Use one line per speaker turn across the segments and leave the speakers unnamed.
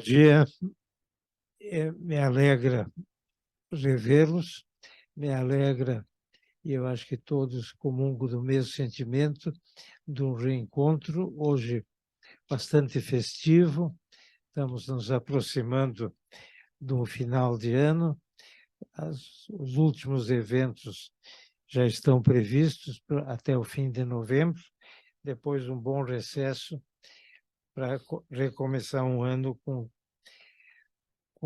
dia, me alegra revê-los, me alegra, e eu acho que todos comungam do mesmo sentimento, de um reencontro, hoje bastante festivo, estamos nos aproximando do final de ano, os últimos eventos já estão previstos até o fim de novembro, depois um bom recesso para recomeçar um ano com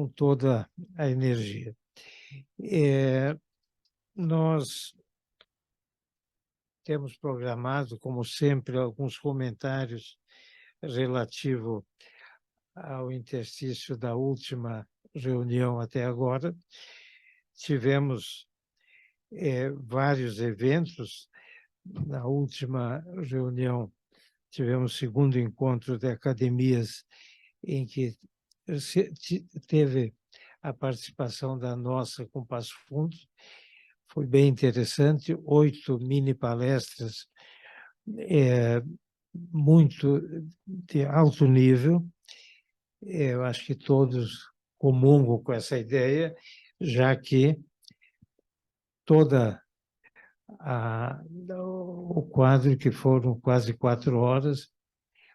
toda a energia. Nós temos programado, como sempre, alguns comentários relativo ao interstício da última reunião até agora. Tivemos vários eventos. Na última reunião, tivemos o segundo encontro de academias, em que teve a participação da nossa com Passo Fundo. Foi bem interessante, 8 mini palestras, muito de alto nível. Eu acho que todos comungam com essa ideia, já que o quadro, que foram quase 4 horas,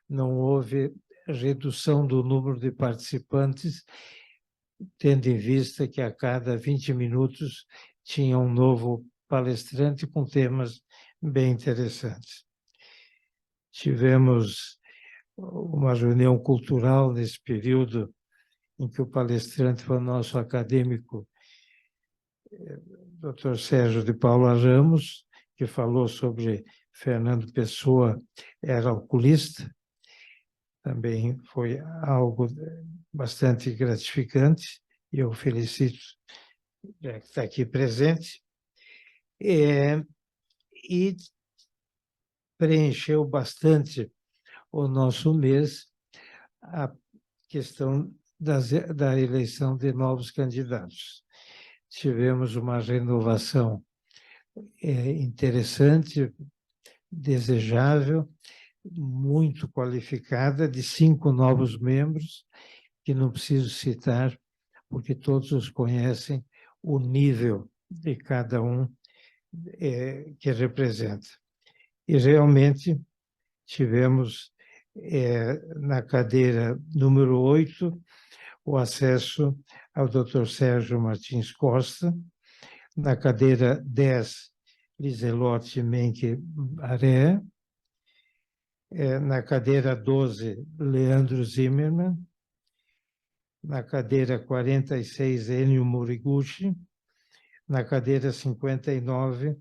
não houve redução do número de participantes, tendo em vista que a cada 20 minutos tinha um novo palestrante com temas bem interessantes. Tivemos uma reunião cultural nesse período em que o palestrante foi o nosso acadêmico, Dr. Sérgio de Paula Ramos, que falou sobre Fernando Pessoa era alcoolista. Também foi algo bastante gratificante, e eu felicito, já que está aqui presente. E preencheu bastante o nosso mês a questão da eleição de novos candidatos. Tivemos uma renovação interessante, desejável, muito qualificada, de 5 novos membros, que não preciso citar, porque todos os conhecem o nível de cada um que representa. E realmente tivemos na cadeira número 8 o acesso ao Dr. Sérgio Martins Costa, na cadeira 10, Liselotte Menck Aré, na cadeira 12, Leandro Zimmermann, na cadeira 46, Ennio Moriguchi, na cadeira 59,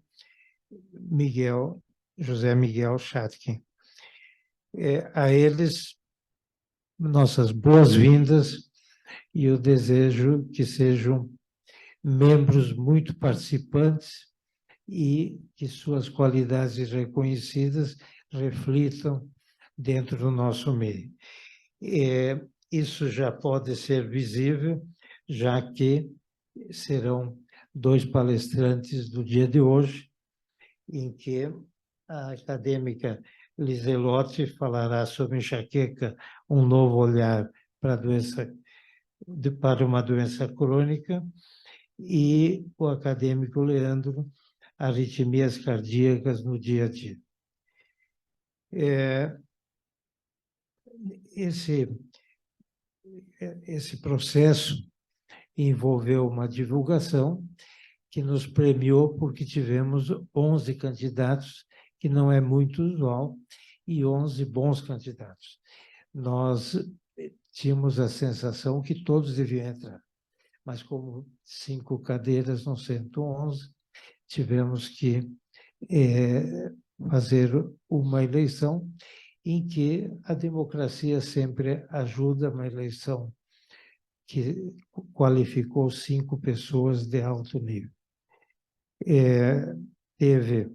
José Miguel Schatkin. A eles, nossas boas-vindas e o desejo que sejam membros muito participantes e que suas qualidades reconhecidas reflitam dentro do nosso meio. Isso já pode ser visível, já que serão 2 palestrantes do dia de hoje, em que a acadêmica Liselotte falará sobre enxaqueca, um novo olhar para uma doença crônica, e o acadêmico Leandro, arritmias cardíacas no dia a dia. Esse processo envolveu uma divulgação que nos premiou, porque tivemos 11 candidatos, que não é muito usual, e 11 bons candidatos. Nós tínhamos a sensação que todos deviam entrar, mas como 5 cadeiras não sendo 11, tivemos que fazer uma eleição em que a democracia sempre ajuda, uma eleição que qualificou 5 pessoas de alto nível. Teve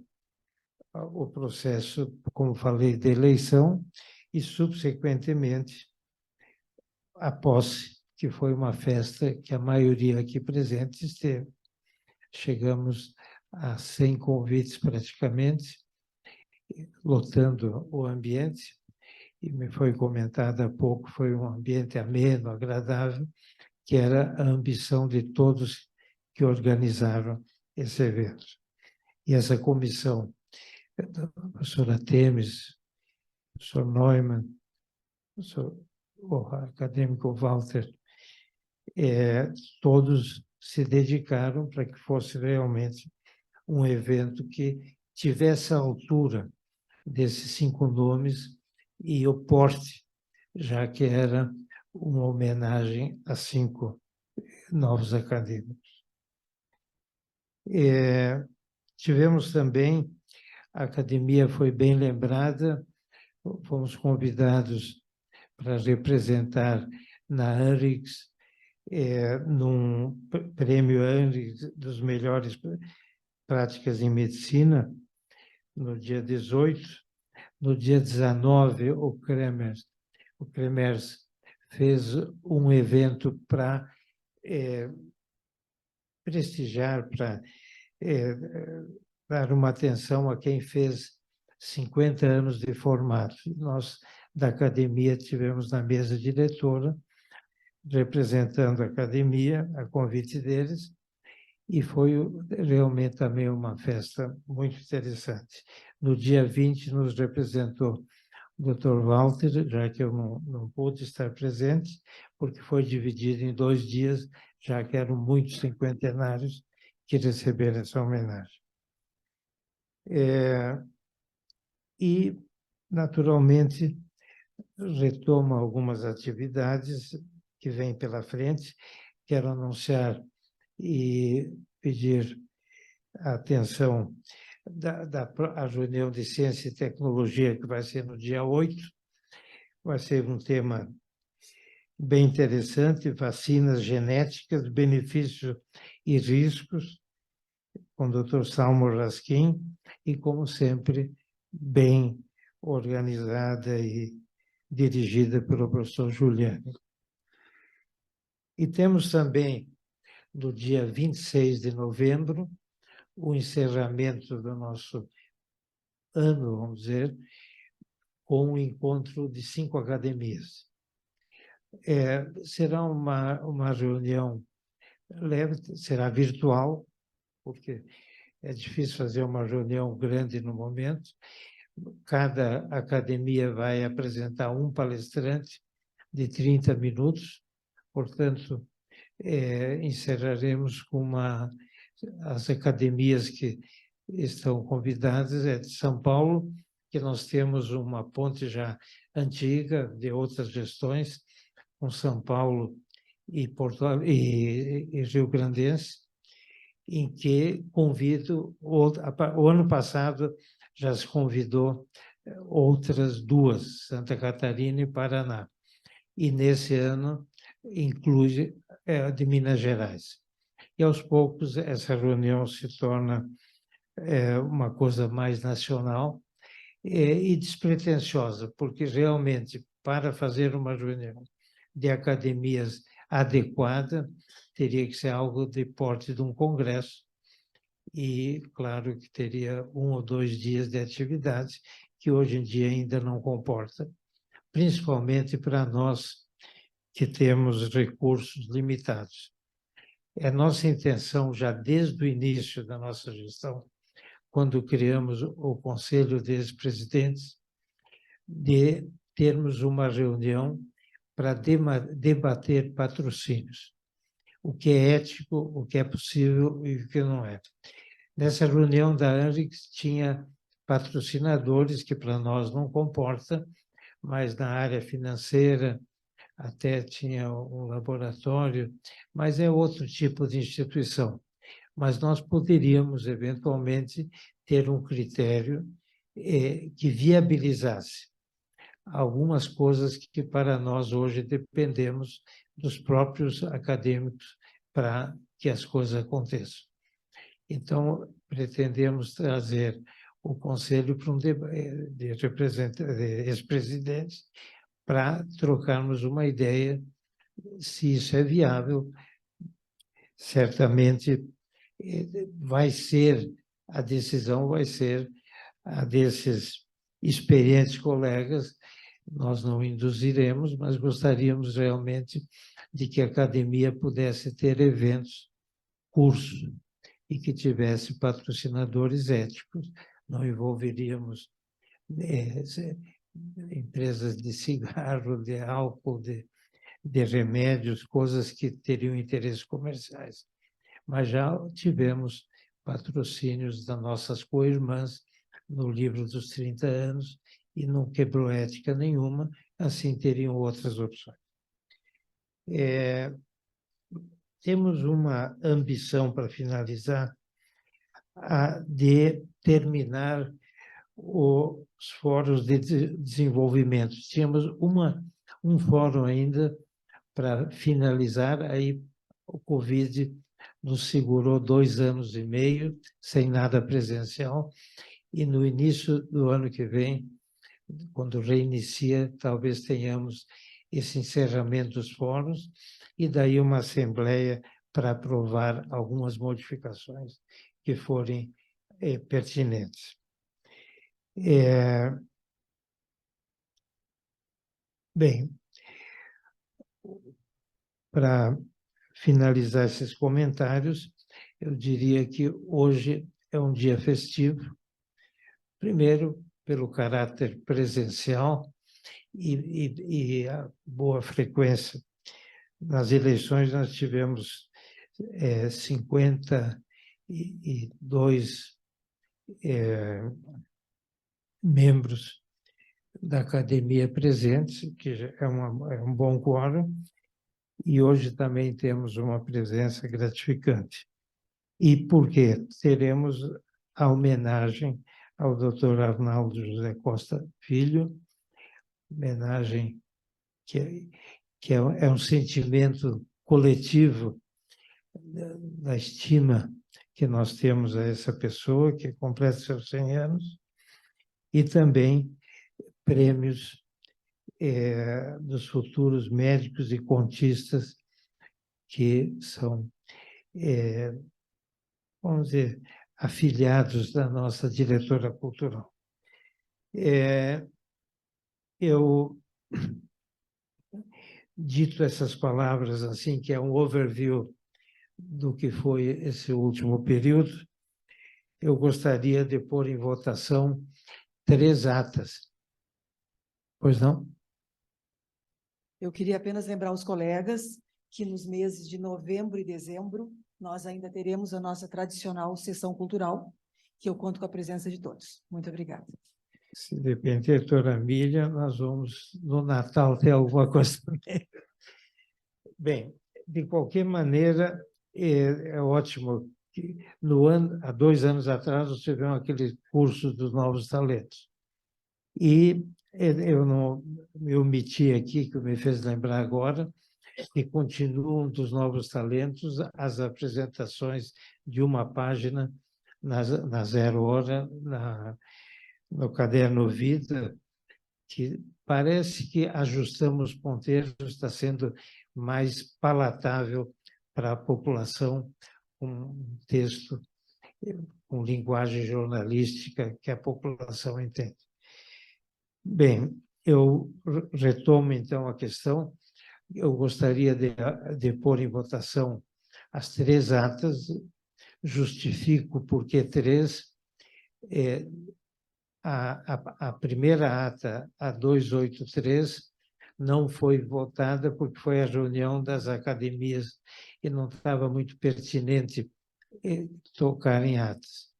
o processo, como falei, de eleição e, subsequentemente, a posse, que foi uma festa que a maioria aqui presente esteve. Chegamos a 100 convites praticamente, lotando o ambiente, e me foi comentado há pouco, foi um ambiente ameno, agradável, que era a ambição de todos que organizaram esse evento. E essa comissão, da professora Temes, o professor Neumann, o acadêmico Walter, todos se dedicaram para que fosse realmente um evento que tivesse a altura desses 5 nomes e o porte, já que era uma homenagem a 5 novos acadêmicos. Tivemos também, a academia foi bem lembrada, fomos convidados para representar na ANRICS, num prêmio ANRICS dos melhores práticas em medicina, no dia 18. No dia 19, o Kremers fez um evento para prestigiar, para dar uma atenção a quem fez 50 anos de formado. Nós, da academia, tivemos na mesa diretora, representando a academia, a convite deles, e foi realmente também uma festa muito interessante. No dia 20, nos representou o Dr. Walter, já que eu não pude estar presente, porque foi dividido em 2 dias, já que eram muitos cinquentenários que receberam essa homenagem. E, naturalmente, retoma algumas atividades que vêm pela frente. Quero anunciar e pedir a atenção da reunião de Ciência e Tecnologia, que vai ser no dia 8. Vai ser um tema bem interessante, vacinas genéticas, benefícios e riscos, com o Dr. Salmo Raskin, e, como sempre, bem organizada e dirigida pelo professor Juliano. E temos também, no dia 26 de novembro, o encerramento do nosso ano, vamos dizer, com o encontro de 5 academias. Será uma reunião leve, será virtual, porque é difícil fazer uma reunião grande no momento. Cada academia vai apresentar um palestrante de 30 minutos, portanto, encerraremos com as academias que estão convidadas, de São Paulo, que nós temos uma ponte já antiga de outras gestões, com São Paulo e Rio Grandense, em que convido, o ano passado já se convidou outras 2, Santa Catarina e Paraná, e nesse ano inclui a de Minas Gerais. E aos poucos essa reunião se torna uma coisa mais nacional e despretensiosa, porque realmente para fazer uma reunião de academias adequada, teria que ser algo de porte de um congresso, e claro que teria 1 ou 2 dias de atividade, que hoje em dia ainda não comporta, principalmente para nós que temos recursos limitados. É nossa intenção, já desde o início da nossa gestão, quando criamos o Conselho de Ex-Presidentes, de termos uma reunião para debater patrocínios, o que é ético, o que é possível e o que não é. Nessa reunião da ANRICS tinha patrocinadores, que para nós não comporta, mas na área financeira até tinha um laboratório, mas é outro tipo de instituição. Mas nós poderíamos, eventualmente, ter um critério que viabilizasse algumas coisas que para nós hoje dependemos dos próprios acadêmicos para que as coisas aconteçam. Então, pretendemos trazer o Conselho para de ex-presidentes para trocarmos uma ideia se isso é viável. Certamente a decisão vai ser a desses experientes colegas nós não induziremos, mas gostaríamos realmente de que a academia pudesse ter eventos, cursos, e que tivesse patrocinadores éticos. Não envolveríamos empresas de cigarro, de álcool, de remédios, coisas que teriam interesses comerciais. Mas já tivemos patrocínios das nossas co-irmãs no livro dos 30 anos e não quebrou ética nenhuma, assim teriam outras opções. Temos uma ambição, para finalizar, de terminar os fóruns de desenvolvimento. Tínhamos um fórum ainda para finalizar, aí o Covid nos segurou 2 anos e meio, sem nada presencial, e no início do ano que vem, quando reinicia, talvez tenhamos esse encerramento dos fóruns, e daí uma assembleia para aprovar algumas modificações que forem pertinentes. Bem, para finalizar esses comentários, eu diria que hoje é um dia festivo, primeiro pelo caráter presencial e a boa frequência. Nas eleições nós tivemos 52 membros da academia presentes, que é um bom quórum, e hoje também temos uma presença gratificante. E por quê? Teremos a homenagem ao Dr. Arnaldo José Costa Filho, homenagem que é um sentimento coletivo da estima que nós temos a essa pessoa, que completa seus 100 anos, e também prêmios dos futuros médicos e contistas que são, vamos dizer, afiliados da nossa diretora cultural. Eu, dito essas palavras, assim, que é um overview do que foi esse último período, eu gostaria de pôr em votação 3 atas. Pois não?
Eu queria apenas lembrar os colegas que nos meses de novembro e dezembro nós ainda teremos a nossa tradicional sessão cultural, que eu conto com a presença de todos. Muito obrigada.
Se depender, doutora Mília, nós vamos no Natal ter alguma coisa também. Bem, de qualquer maneira, é ótimo que há 2 anos atrás nós tivemos aquele curso dos novos talentos. E eu não me omiti aqui, que me fez lembrar agora, que continuam dos novos talentos as apresentações de uma página na Zero Hora, no Caderno Vida, que parece que ajustamos ponteiros, está sendo mais palatável para a população, um texto com linguagem jornalística que a população entende. Bem, eu retomo então a questão. Eu gostaria de pôr em votação as 3 atas, justifico porque 3. A primeira ata, a 283, não foi votada porque foi a reunião das academias e não estava muito pertinente tocar em atas.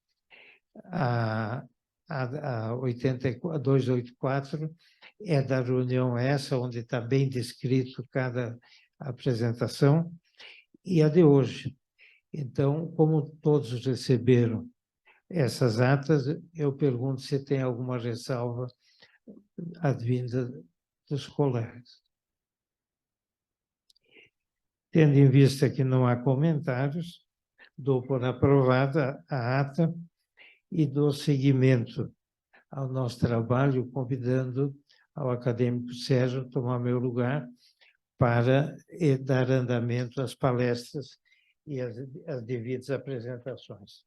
A 284 é da reunião essa, onde está bem descrito cada apresentação, e a de hoje. Então, como todos receberam essas atas, eu pergunto se tem alguma ressalva advinda dos colegas. Tendo em vista que não há comentários, dou por aprovada a ata e dou seguimento ao nosso trabalho, convidando ao acadêmico Sérgio a tomar meu lugar para dar andamento às palestras e às devidas apresentações.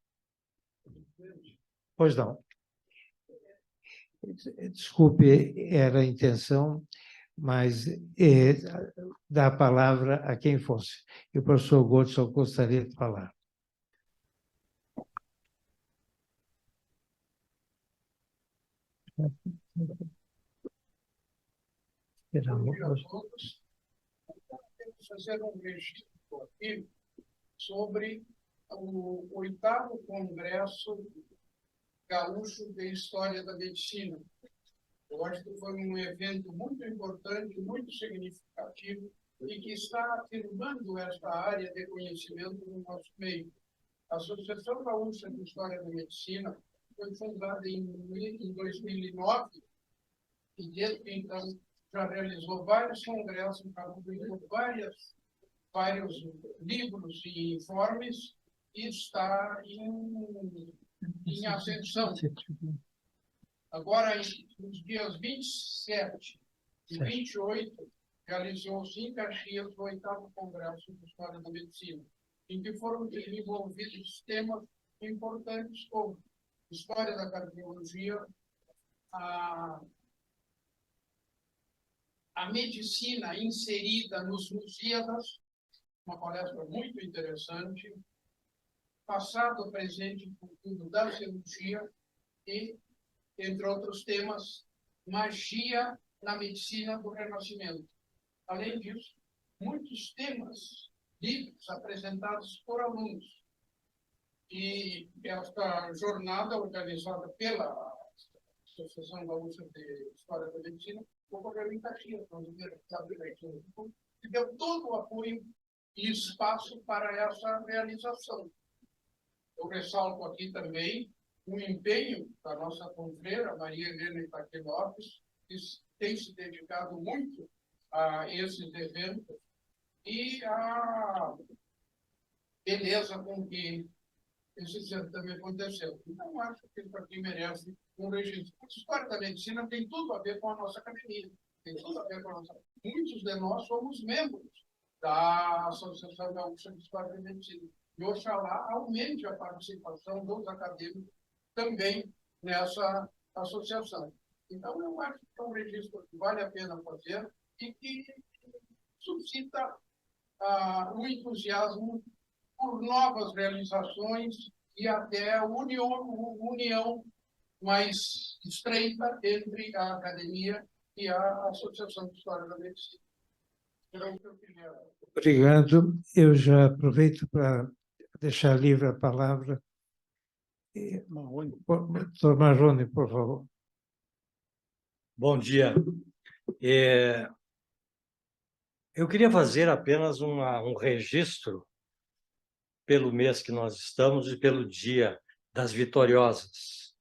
Pois não. Desculpe, era a intenção, mas dar a palavra a quem fosse. E o professor Gottschalk só gostaria de falar.
Bom dia a todos. Vamos fazer um registro aqui sobre o 8º Congresso Gaúcho de História da Medicina. Eu acho que foi um evento muito importante, muito significativo e que está afirmando esta área de conhecimento no nosso meio. A Associação Gaúcha de História da Medicina foi fundada em 2009 e desde então já realizou vários congressos, publicou vários livros e informes e está em ascensão. Agora, nos dias 27 e 28, realizou-se em Caxias o 8º Congresso de História da Medicina, em que foram desenvolvidos temas importantes como história da cardiologia, a medicina inserida nos Lusíadas, uma palestra muito interessante, passado, presente e futuro da cirurgia e, entre outros temas, magia na medicina do Renascimento. Além disso, muitos temas, livros apresentados por alunos. E esta jornada, organizada pela Associação Gaúcha de História da Medicina, ocorreu em Caxias, e deu todo o apoio e espaço para essa realização. Eu ressalto aqui também o empenho da nossa confreira, Maria Helena Itaque Lopes, que tem se dedicado muito a esses eventos e a beleza com que esse certame aconteceu. Então, acho que isso aqui merece um registro. A história da medicina tem tudo a ver com a nossa academia, tem tudo a ver com a nossa... Muitos de nós somos membros da Associação Gaúcha de História da Medicina. E oxalá aumente a participação dos acadêmicos também nessa associação. Então, eu acho que é um registro que vale a pena fazer e que suscita o entusiasmo por novas realizações e até união mais estreita entre a academia e a Associação de História da Medicina.
Obrigado. Eu já aproveito para deixar livre a palavra. Doutor Marrone, por favor.
Bom dia. Eu queria fazer apenas um registro pelo mês que nós estamos e pelo Dia das Vitoriosas,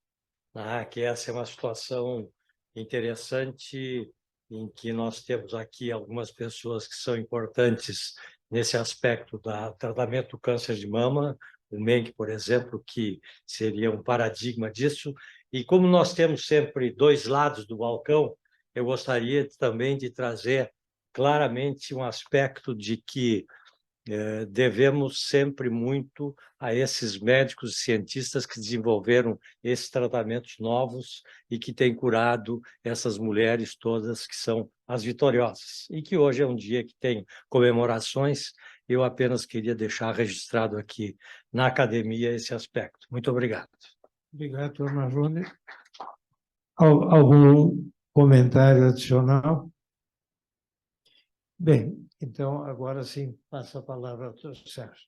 né? Que essa é uma situação interessante em que nós temos aqui algumas pessoas que são importantes nesse aspecto do tratamento do câncer de mama, o MENC, por exemplo, que seria um paradigma disso. E como nós temos sempre dois lados do balcão, eu gostaria também de trazer claramente um aspecto de que devemos sempre muito a esses médicos e cientistas que desenvolveram esses tratamentos novos e que têm curado essas mulheres todas que são as vitoriosas. E que hoje é um dia que tem comemorações. Eu apenas queria deixar registrado aqui na academia esse aspecto. Muito obrigado.
Obrigado, doutor Marrone. Algum comentário adicional? Bem, então, agora sim, passo a palavra ao doutor Sérgio.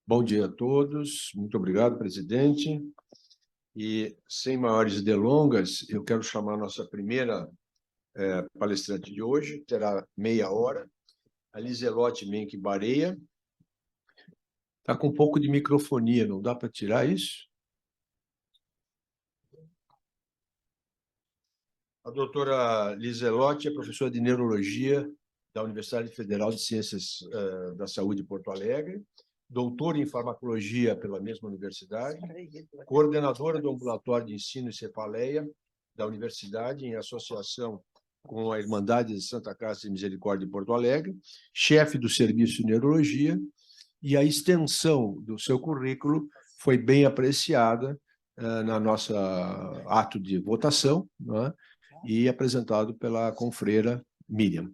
Bom dia a todos. Muito obrigado, presidente. E, sem maiores delongas, eu quero chamar a nossa primeira palestrante de hoje, terá meia hora, a Liselotte Menck Barea. Está com um pouco de microfonia, não dá para tirar isso? A doutora Liselotte é professora de Neurologia da Universidade Federal de Ciências da Saúde de Porto Alegre, doutora em Farmacologia pela mesma universidade, coordenadora do Ambulatório de Ensino e Cefaleia da Universidade, em associação com a Irmandade de Santa Casa de Misericórdia de Porto Alegre, chefe do Serviço de Neurologia, e a extensão do seu currículo foi bem apreciada na nossa ato de votação, né? E apresentado pela confreira Miriam.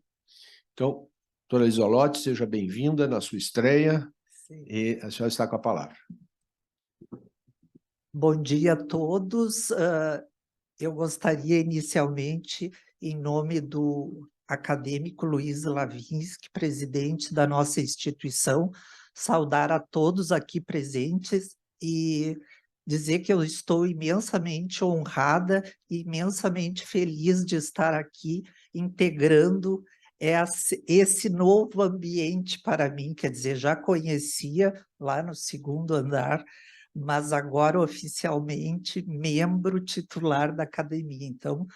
Então, doutora Liselotte, seja bem-vinda na sua estreia.
Sim.
E a senhora está com a palavra.
Bom dia a todos. Eu gostaria inicialmente, em nome do acadêmico Luiz Lavinsky, presidente da nossa instituição, saudar a todos aqui presentes e dizer que eu estou imensamente honrada e imensamente feliz de estar aqui integrando esse novo ambiente para mim, quer dizer, já conhecia lá no segundo andar, mas agora oficialmente membro titular da academia. Então,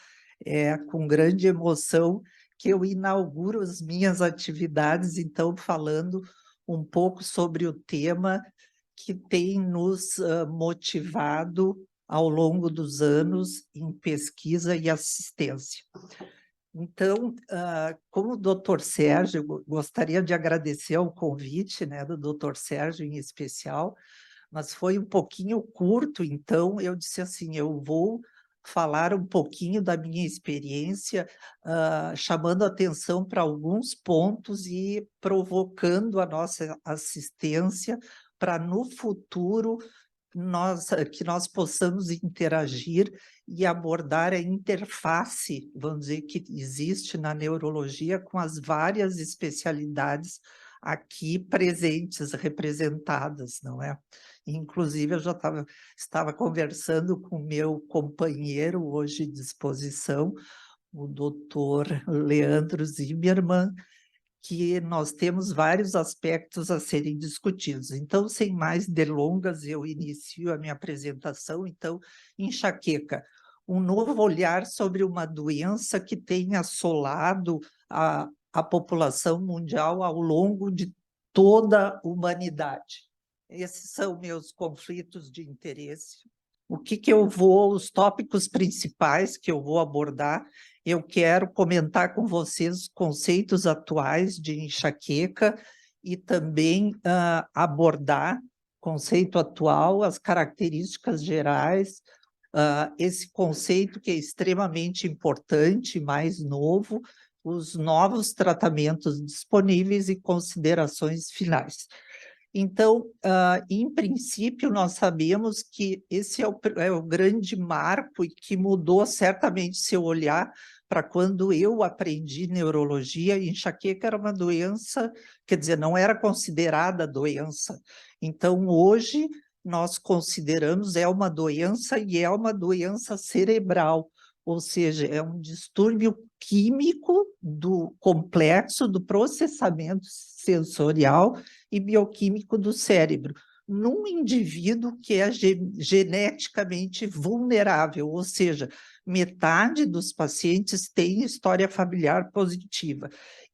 é com grande emoção que eu inauguro as minhas atividades, então, falando um pouco sobre o tema que tem nos motivado ao longo dos anos em pesquisa e assistência. Então, como o doutor Sérgio, eu gostaria de agradecer o convite, né, do doutor Sérgio em especial, mas foi um pouquinho curto, então eu disse assim, eu vou falar um pouquinho da minha experiência, chamando atenção para alguns pontos e provocando a nossa assistência para, no futuro, que nós possamos interagir e abordar a interface, vamos dizer, que existe na neurologia com as várias especialidades aqui presentes, representadas, não é? Inclusive, eu já estava conversando com o meu companheiro hoje de exposição, o doutor Leandro Zimmermann, que nós temos vários aspectos a serem discutidos. Então, sem mais delongas, eu inicio a minha apresentação. Então, enxaqueca, um novo olhar sobre uma doença que tem assolado a população mundial ao longo de toda a humanidade. Esses são meus conflitos de interesse. Os tópicos principais que eu vou abordar, eu quero comentar com vocês os conceitos atuais de enxaqueca e também abordar conceito atual, as características gerais, esse conceito que é extremamente importante, mais novo, os novos tratamentos disponíveis e considerações finais. Então, em princípio, nós sabemos que esse é o grande marco e que mudou certamente seu olhar para quando eu aprendi neurologia. Enxaqueca era uma doença, quer dizer, não era considerada doença. Então, hoje, nós consideramos é uma doença e é uma doença cerebral, ou seja, é um distúrbio químico do complexo do processamento sensorial e bioquímico do cérebro, num indivíduo que é geneticamente vulnerável, ou seja, metade dos pacientes tem história familiar positiva.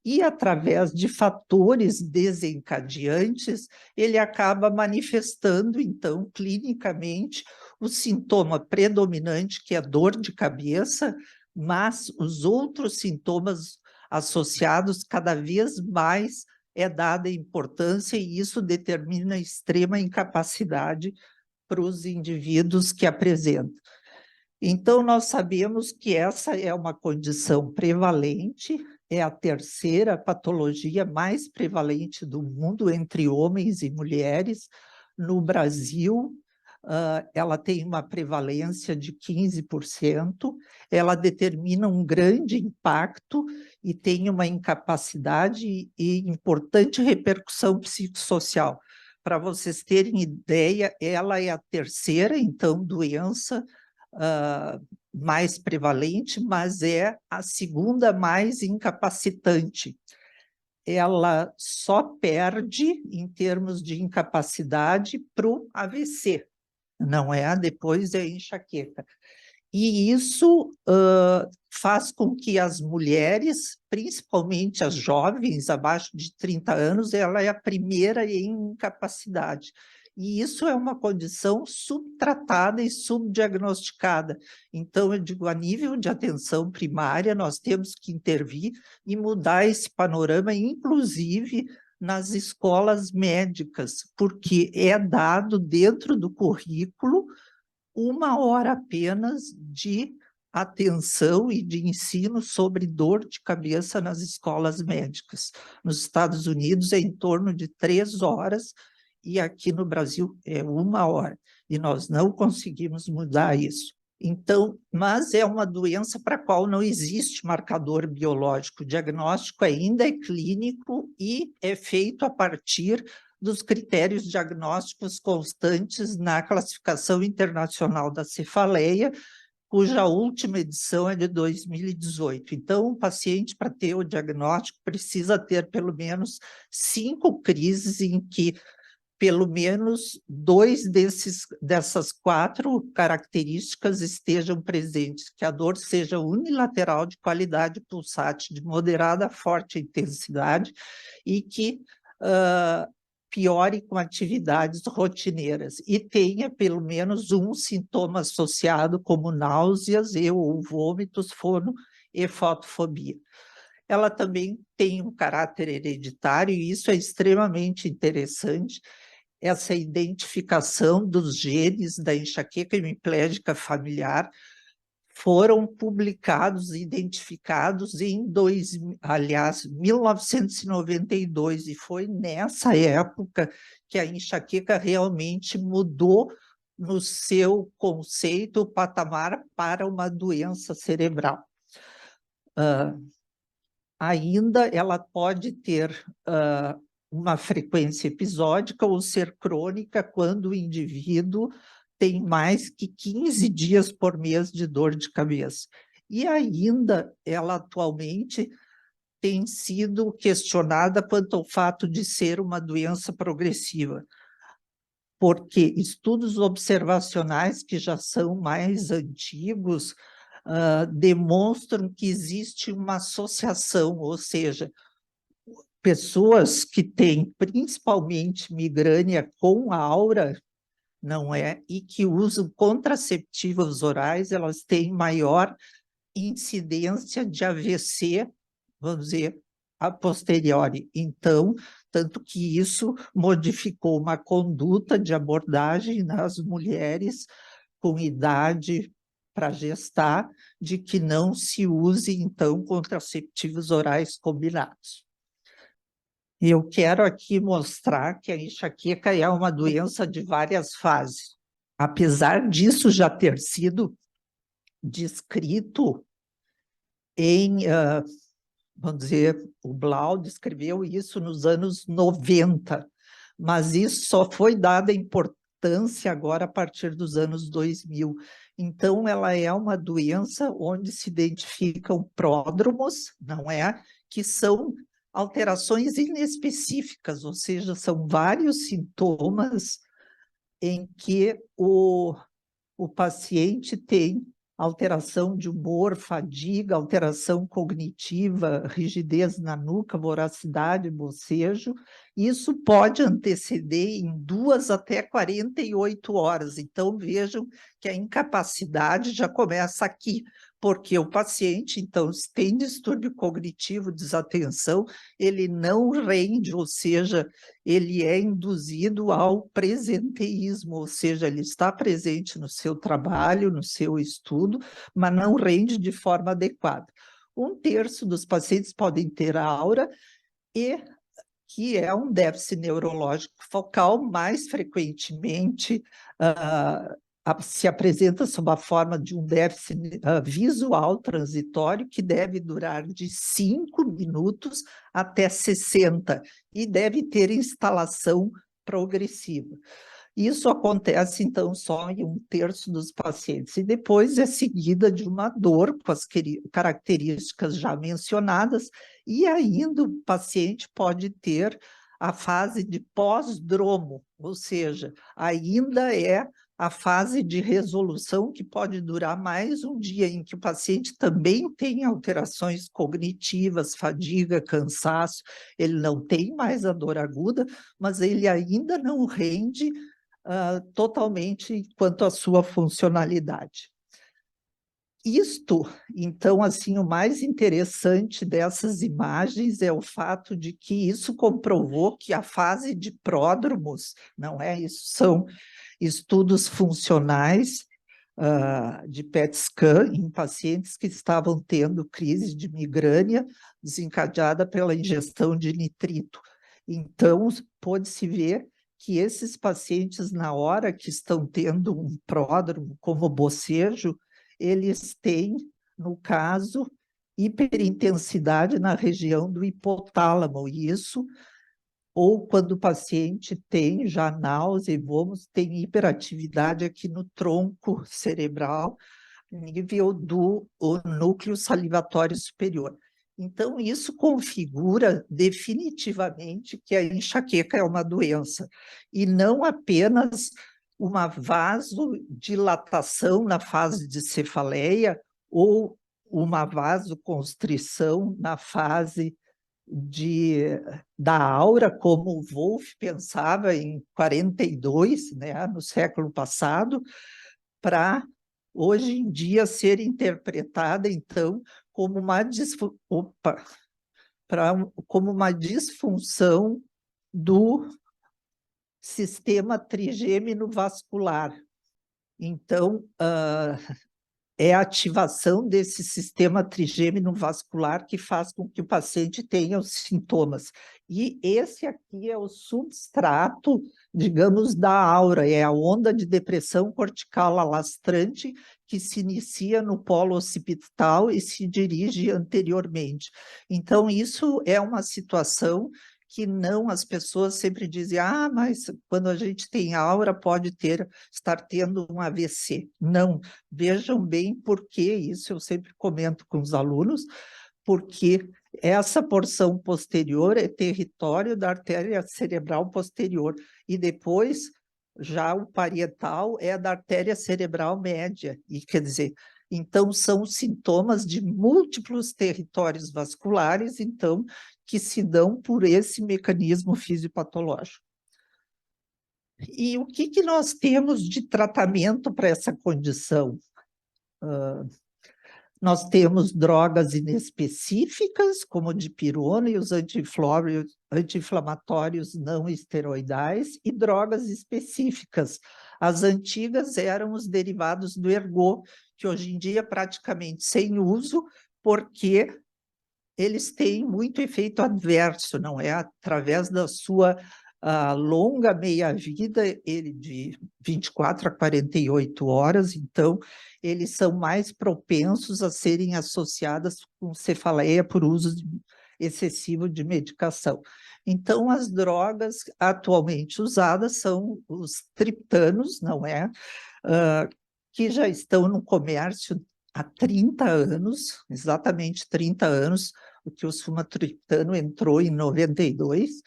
E, através de fatores desencadeantes, ele acaba manifestando, então, clinicamente, o sintoma predominante, que é dor de cabeça, mas os outros sintomas associados cada vez mais é dada importância e isso determina extrema incapacidade para os indivíduos que apresentam. Então, nós sabemos que essa é uma condição prevalente, é a terceira patologia mais prevalente do mundo entre homens e mulheres. No Brasil, ela tem uma prevalência de 15%, ela determina um grande impacto e tem uma incapacidade e importante repercussão psicossocial. Para vocês terem ideia, ela é a terceira, então, doença mais prevalente, mas é a segunda mais incapacitante. Ela só perde, em termos de incapacidade, para o AVC, não é? Depois é enxaqueca. E isso faz com que as mulheres, principalmente as jovens, abaixo de 30 anos, ela é a primeira em incapacidade. E isso é uma condição subtratada e subdiagnosticada. Então, eu digo, a nível de atenção primária, nós temos que intervir e mudar esse panorama, inclusive nas escolas médicas, porque é dado dentro do currículo 1 hora apenas de atenção e de ensino sobre dor de cabeça nas escolas médicas. Nos Estados Unidos é em torno de 3 horas e aqui no Brasil é 1 hora. E nós não conseguimos mudar isso. Então, mas é uma doença para a qual não existe marcador biológico. O diagnóstico ainda é clínico e é feito a partir dos critérios diagnósticos constantes na Classificação Internacional da Cefaleia, cuja última edição é de 2018. Então, o paciente, para ter o diagnóstico, precisa ter pelo menos 5 crises em que pelo menos 2 dessas 4 características estejam presentes, que a dor seja unilateral de qualidade pulsátil de moderada a forte intensidade e que piore com atividades rotineiras e tenha pelo menos um sintoma associado como náuseas ou vômitos, fono e fotofobia. Ela também tem um caráter hereditário e isso é extremamente interessante. Essa identificação dos genes da enxaqueca hemiplégica familiar foram publicados e identificados em 1992, e foi nessa época que a enxaqueca realmente mudou no seu conceito, o patamar para uma doença cerebral. Ainda ela pode ter uma frequência episódica ou ser crônica quando o indivíduo tem mais que 15 dias por mês de dor de cabeça. E ainda ela atualmente tem sido questionada quanto ao fato de ser uma doença progressiva, porque estudos observacionais que já são mais antigos demonstram que existe uma associação, ou seja, pessoas que têm principalmente migrânia com aura, não é? E que usam contraceptivos orais, elas têm maior incidência de AVC, vamos dizer, a posteriori. Então, tanto que isso modificou uma conduta de abordagem nas mulheres com idade para gestar, de que não se use, então, contraceptivos orais combinados. Eu quero aqui mostrar que a enxaqueca é uma doença de várias fases. Apesar disso já ter sido descrito em, vamos dizer, o Blau descreveu isso nos anos 90, mas isso só foi dada importância agora a partir dos anos 2000. Então, ela é uma doença onde se identificam pródromos, não é? Que são alterações inespecíficas, ou seja, são vários sintomas em que o paciente tem alteração de humor, fadiga, alteração cognitiva, rigidez na nuca, voracidade, bocejo. Isso pode anteceder em 2 até 48 horas. Então, vejam que a incapacidade já começa aqui, porque o paciente, então, se tem distúrbio cognitivo, desatenção, ele não rende, ou seja, ele é induzido ao presenteísmo, ou seja, ele está presente no seu trabalho, no seu estudo, mas não rende de forma adequada. 1/3 dos pacientes podem ter aura, e que é um déficit neurológico focal, mais frequentemente se apresenta sob a forma de um déficit visual transitório, que deve durar de 5 minutos até 60, e deve ter instalação progressiva. Isso acontece, então, só em 1/3 dos pacientes, e depois é seguida de uma dor com as características já mencionadas, e ainda o paciente pode ter a fase de pós-dromo, ou seja, ainda é a fase de resolução, que pode durar mais um dia, em que o paciente também tem alterações cognitivas, fadiga, cansaço, ele não tem mais a dor aguda, mas ele ainda não rende totalmente quanto à sua funcionalidade. Isto, então, assim, o mais interessante dessas imagens é o fato de que isso comprovou que a fase de pródromos, não é? Isso são estudos funcionais de PET scan em pacientes que estavam tendo crise de migrânia desencadeada pela ingestão de nitrito. Então, pôde-se ver que esses pacientes, na hora que estão tendo um pródromo, como bocejo, eles têm, no caso, hiperintensidade na região do hipotálamo, e isso, ou quando o paciente tem já náusea e vômitos, tem hiperatividade aqui no tronco cerebral, nível do núcleo salivatório superior. Então, isso configura definitivamente que a enxaqueca é uma doença, e não apenas uma vasodilatação na fase de cefaleia ou uma vasoconstrição na fase da aura, como Wolff pensava em 42, né, no século passado, para hoje em dia ser interpretada, então, como como uma disfunção do sistema trigêmino vascular. Então, é a ativação desse sistema trigêmino vascular que faz com que o paciente tenha os sintomas. E esse aqui é o substrato, digamos, da aura, é a onda de depressão cortical alastrante que se inicia no polo occipital e se dirige anteriormente. Então, isso é uma situação que não, as pessoas sempre dizem, mas quando a gente tem aura pode estar tendo um AVC. Não, vejam bem por que isso eu sempre comento com os alunos, porque essa porção posterior é território da artéria cerebral posterior, e depois já o parietal é da artéria cerebral média, e quer dizer, então são sintomas de múltiplos territórios vasculares, então, que se dão por esse mecanismo fisiopatológico. E o que nós temos de tratamento para essa condição? Nós temos drogas inespecíficas, como o dipirona e os anti-inflamatórios não esteroidais, e drogas específicas. As antigas eram os derivados do ergot, que hoje em dia praticamente sem uso, porque eles têm muito efeito adverso, não é? Através da sua longa meia-vida, ele de 24 a 48 horas, então eles são mais propensos a serem associadas com cefaleia por uso excessivo de medicação. Então, as drogas atualmente usadas são os triptanos, não é? Que já estão no comércio há 30 anos, exatamente 30 anos, o que o sumatriptano entrou em 92,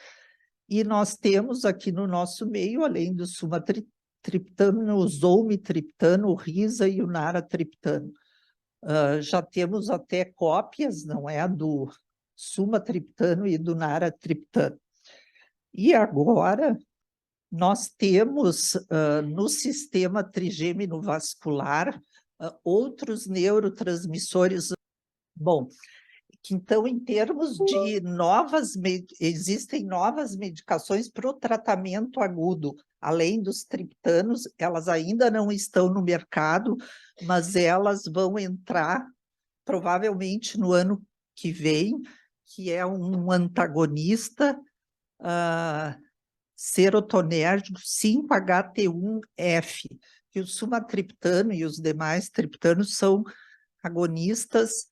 e nós temos aqui no nosso meio, além do sumatriptano, o zolmitriptano, o risa e o naratriptano. Já temos até cópias, não é, do sumatriptano e do naratriptano. E agora nós temos no sistema trigêmino vascular outros neurotransmissores. Bom, então, em termos de existem novas medicações para o tratamento agudo, além dos triptanos, elas ainda não estão no mercado, mas elas vão entrar provavelmente no ano que vem, que é um antagonista serotonérgico 5-HT1F, que o sumatriptano e os demais triptanos são agonistas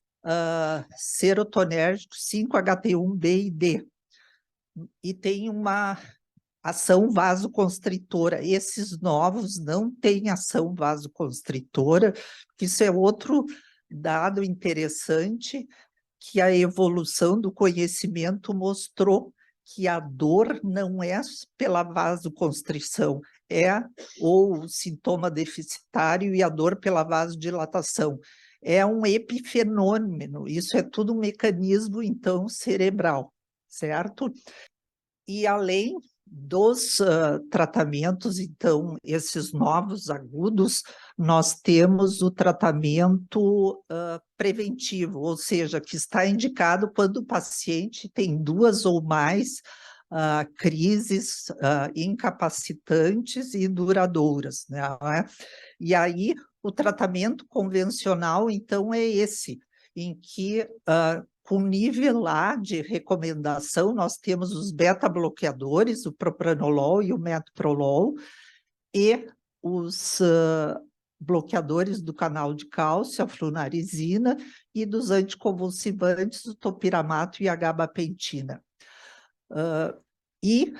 serotonérgicos 5-HT1B e D, e tem uma ação vasoconstritora. Esses novos não têm ação vasoconstritora, isso é outro dado interessante, que a evolução do conhecimento mostrou que a dor não é pela vasoconstrição, é o sintoma deficitário, e a dor pela vasodilatação. É um epifenômeno, isso é tudo um mecanismo, então, cerebral, certo? E além Dos tratamentos, então, esses novos agudos, nós temos o tratamento preventivo, ou seja, que está indicado quando o paciente tem 2 ou mais crises incapacitantes e duradouras, né? E aí, o tratamento convencional, então, é esse, em que com nível A de recomendação, nós temos os beta-bloqueadores, o propranolol e o metoprolol, e os bloqueadores do canal de cálcio, a flunarizina, e dos anticonvulsivantes, o topiramato e a gabapentina. E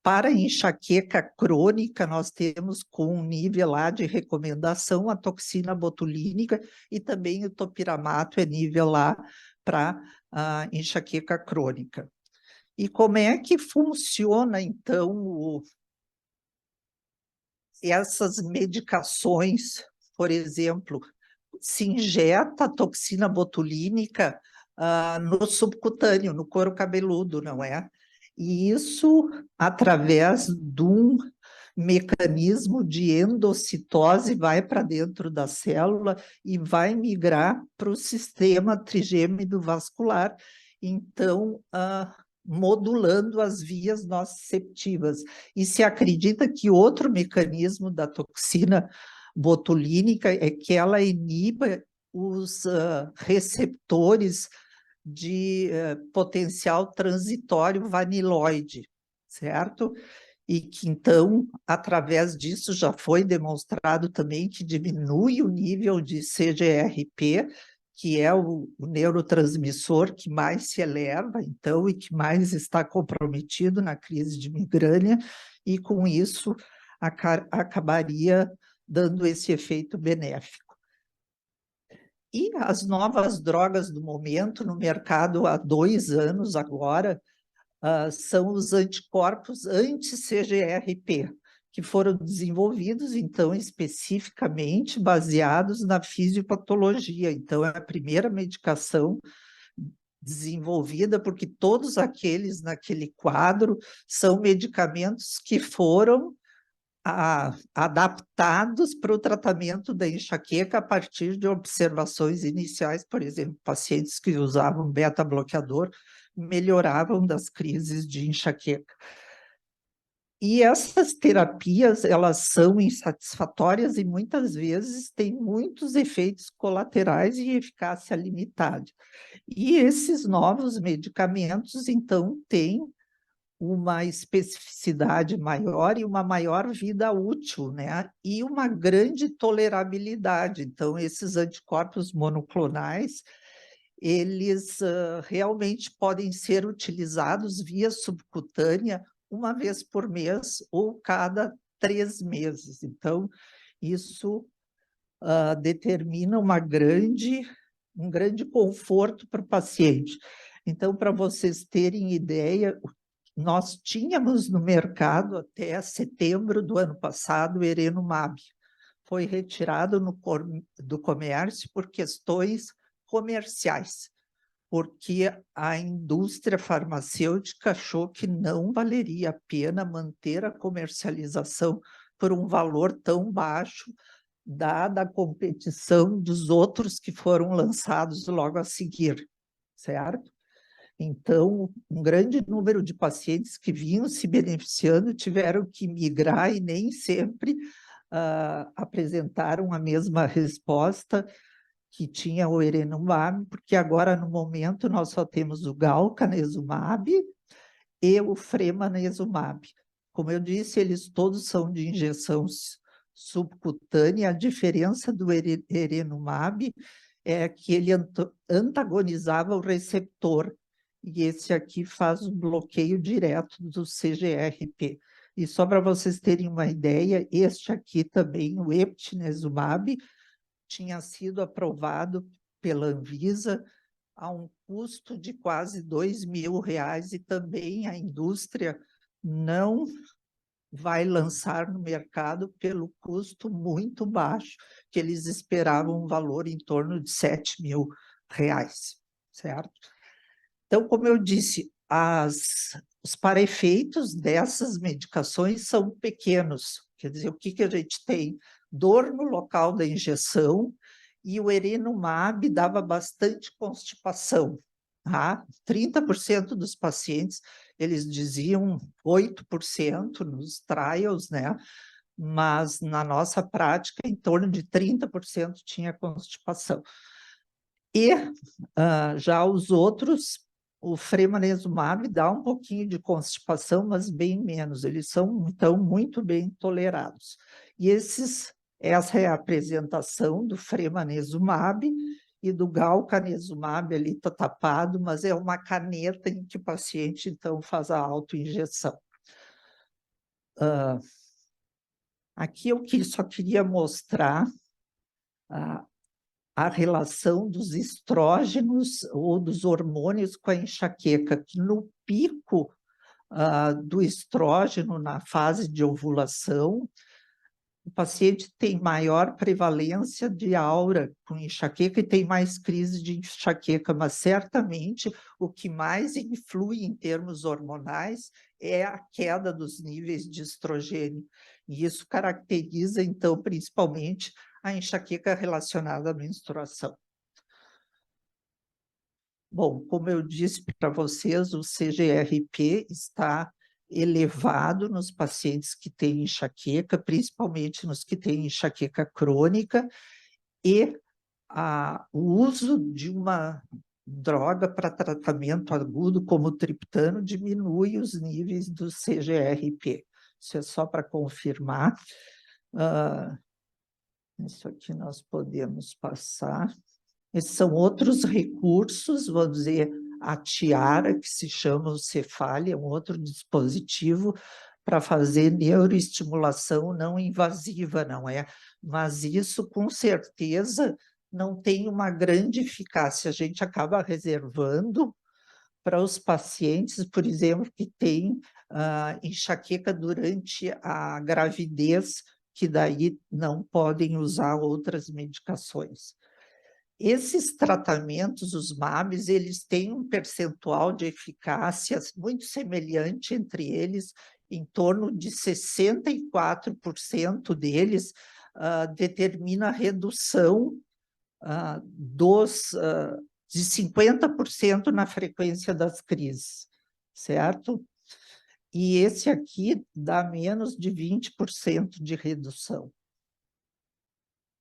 para enxaqueca crônica, nós temos com nível A de recomendação a toxina botulínica e também o topiramato é nível A para a enxaqueca crônica. E como é que funciona, então, essas medicações? Por exemplo, se injeta a toxina botulínica no subcutâneo, no couro cabeludo, não é? E isso através de um mecanismo de endocitose vai para dentro da célula e vai migrar para o sistema trigêmeo vascular, então modulando as vias nociceptivas. E se acredita que outro mecanismo da toxina botulínica é que ela iniba os receptores de potencial transitório vaniloide, certo? E que, então, através disso, já foi demonstrado também que diminui o nível de CGRP, que é o neurotransmissor que mais se eleva, então, e que mais está comprometido na crise de migrânia, e com isso acabaria dando esse efeito benéfico. E as novas drogas do momento no mercado há 2 anos agora são os anticorpos anti-CGRP, que foram desenvolvidos, então, especificamente baseados na fisiopatologia. Então, é a primeira medicação desenvolvida, porque todos aqueles naquele quadro são medicamentos que foram adaptados para o tratamento da enxaqueca a partir de observações iniciais, por exemplo, pacientes que usavam beta-bloqueador melhoravam das crises de enxaqueca. E essas terapias, elas são insatisfatórias e muitas vezes têm muitos efeitos colaterais e eficácia limitada. E esses novos medicamentos, então, têm uma especificidade maior e uma maior vida útil, né? E uma grande tolerabilidade. Então, esses anticorpos monoclonais, eles realmente podem ser utilizados via subcutânea 1 vez por mês ou cada 3 meses. Então, isso determina um grande conforto para o paciente. Então, para vocês terem ideia, nós tínhamos no mercado até setembro do ano passado o Erenumab. Foi retirado do comércio por questões comerciais, porque a indústria farmacêutica achou que não valeria a pena manter a comercialização por um valor tão baixo, dada a competição dos outros que foram lançados logo a seguir, certo? Então, um grande número de pacientes que vinham se beneficiando tiveram que migrar e nem sempre apresentaram a mesma resposta que tinha o Erenumab, porque agora, no momento, nós só temos o Galcanezumab e o Fremanezumab. Como eu disse, eles todos são de injeção subcutânea. A diferença do Erenumab é que ele antagonizava o receptor, e esse aqui faz um bloqueio direto do CGRP. E só para vocês terem uma ideia, este aqui também, o Eptinezumab, tinha sido aprovado pela Anvisa a um custo de quase R$2.000, e também a indústria não vai lançar no mercado pelo custo muito baixo, que eles esperavam um valor em torno de R$7.000, certo? Então, como eu disse, os para-efeitos dessas medicações são pequenos. Quer dizer, o que a gente tem? Dor no local da injeção, e o Erenumab dava bastante constipação. Tá? 30% dos pacientes, eles diziam 8% nos trials, né? Mas na nossa prática, em torno de 30% tinha constipação. E já os outros, o Fremanezumab dá um pouquinho de constipação, mas bem menos. Eles são, então, muito bem tolerados. E essa é a apresentação do Fremanezumab e do Galcanezumab, ali está tapado, mas é uma caneta em que o paciente, então, faz a autoinjeção. Aqui eu só queria mostrar a relação dos estrógenos ou dos hormônios com a enxaqueca, que no pico do estrógeno, na fase de ovulação, o paciente tem maior prevalência de aura com enxaqueca e tem mais crise de enxaqueca, mas certamente o que mais influi em termos hormonais é a queda dos níveis de estrogênio. E isso caracteriza, então, principalmente a enxaqueca relacionada à menstruação. Bom, como eu disse para vocês, o CGRP está elevado nos pacientes que têm enxaqueca, principalmente nos que têm enxaqueca crônica, e o uso de uma droga para tratamento agudo, como o triptano, diminui os níveis do CGRP. Isso é só para confirmar. Isso aqui nós podemos passar. Esses são outros recursos, vamos dizer, a Tiara, que se chama o Cefalia, é um outro dispositivo para fazer neuroestimulação não invasiva, não é? Mas isso, com certeza, não tem uma grande eficácia. A gente acaba reservando para os pacientes, por exemplo, que têm enxaqueca durante a gravidez, que daí não podem usar outras medicações. Esses tratamentos, os MABs, eles têm um percentual de eficácia muito semelhante entre eles, em torno de 64% deles determina a redução de 50% na frequência das crises, certo? E esse aqui dá menos de 20% de redução.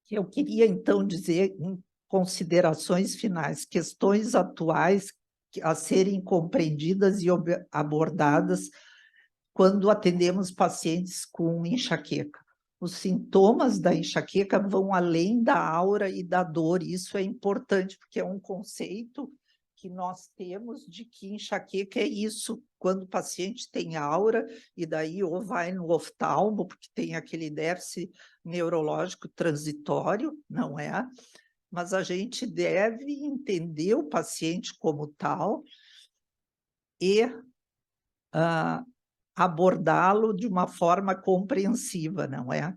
Eu queria, então, dizer, em considerações finais, questões atuais a serem compreendidas e abordadas quando atendemos pacientes com enxaqueca. Os sintomas da enxaqueca vão além da aura e da dor, isso é importante, porque é um conceito que nós temos de que enxaqueca é isso, quando o paciente tem aura, e daí ou vai no oftalmo, porque tem aquele déficit neurológico transitório, não é? Mas a gente deve entender o paciente como tal e abordá-lo de uma forma compreensiva, não é?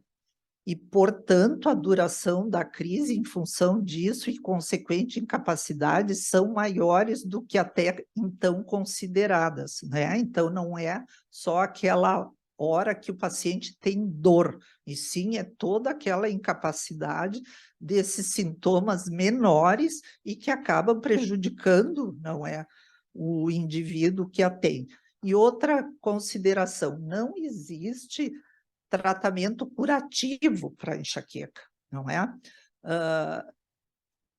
E, portanto, a duração da crise em função disso e consequente incapacidade são maiores do que até então consideradas, né? Então, não é só aquela hora que o paciente tem dor, e sim é toda aquela incapacidade desses sintomas menores e que acabam prejudicando, não é, o indivíduo que a tem. E outra consideração, não existe tratamento curativo para enxaqueca, não é?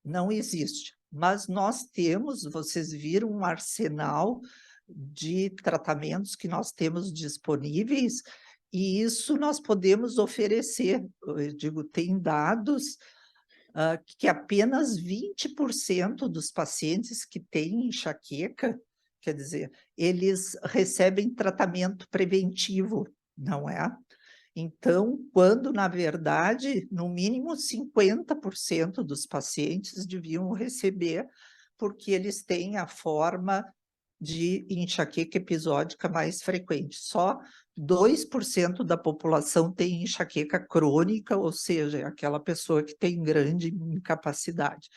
Não existe. Mas nós temos, vocês viram, um arsenal de tratamentos que nós temos disponíveis, e isso nós podemos oferecer. Eu digo, tem dados que apenas 20% dos pacientes que têm enxaqueca, quer dizer, eles recebem tratamento preventivo, não é? Então, quando, na verdade, no mínimo 50% dos pacientes deviam receber, porque eles têm a forma de enxaqueca episódica mais frequente. Só 2% da população tem enxaqueca crônica, ou seja, é aquela pessoa que tem grande incapacidade.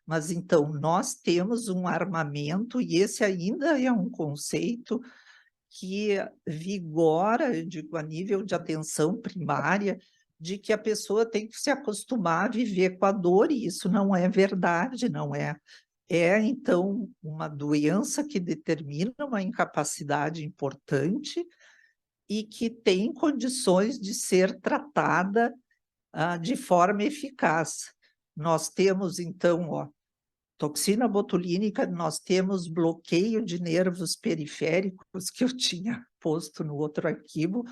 Mas então nós temos um armamento, e esse ainda é um conceito que vigora, eu digo, a nível de atenção primária, de que a pessoa tem que se acostumar a viver com a dor, e isso não é verdade, não é. É, então, uma doença que determina uma incapacidade importante e que tem condições de ser tratada de forma eficaz. Nós temos, então, toxina botulínica, nós temos bloqueio de nervos periféricos, que eu tinha posto no outro arquivo,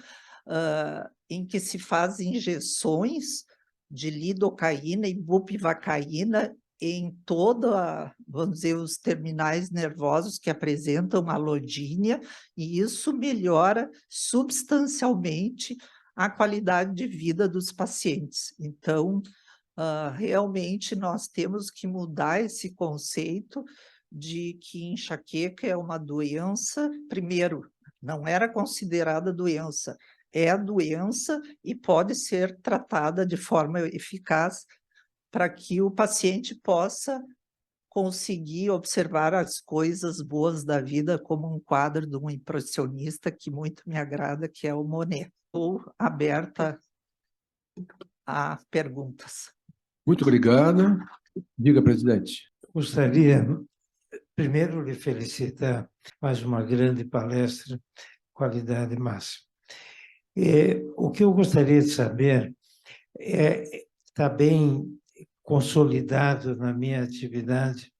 em que se faz injeções de lidocaína e bupivacaína em toda, vamos dizer, os terminais nervosos que apresentam alodínia, e isso melhora substancialmente a qualidade de vida dos pacientes. Então, realmente nós temos que mudar esse conceito de que enxaqueca é uma doença. Primeiro, não era considerada doença, é a doença e pode ser tratada de forma eficaz para que o paciente possa conseguir observar as coisas boas da vida, como um quadro de um impressionista que muito me agrada, que é o Monet. Estou aberta a perguntas.
Muito obrigado. Diga, presidente.
Gostaria, primeiro, de felicitar mais uma grande palestra, qualidade máxima. O que eu gostaria de saber está bem consolidado na minha atividade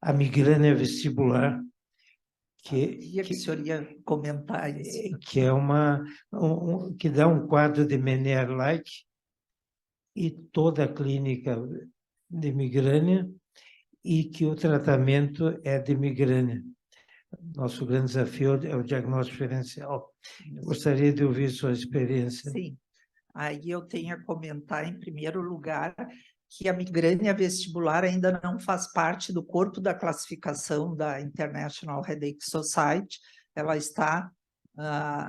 a migrânia vestibular,
que o senhor ia comentar isso.
Que é que dá um quadro de Meniere-like, e toda a clínica de migrânia, e que o tratamento é de migrânia. Nosso grande desafio é o diagnóstico diferencial. Gostaria de ouvir sua experiência.
Sim, aí eu tenho a comentar, em primeiro lugar, que a migrânia vestibular ainda não faz parte do corpo da classificação da International Headache Society, ela está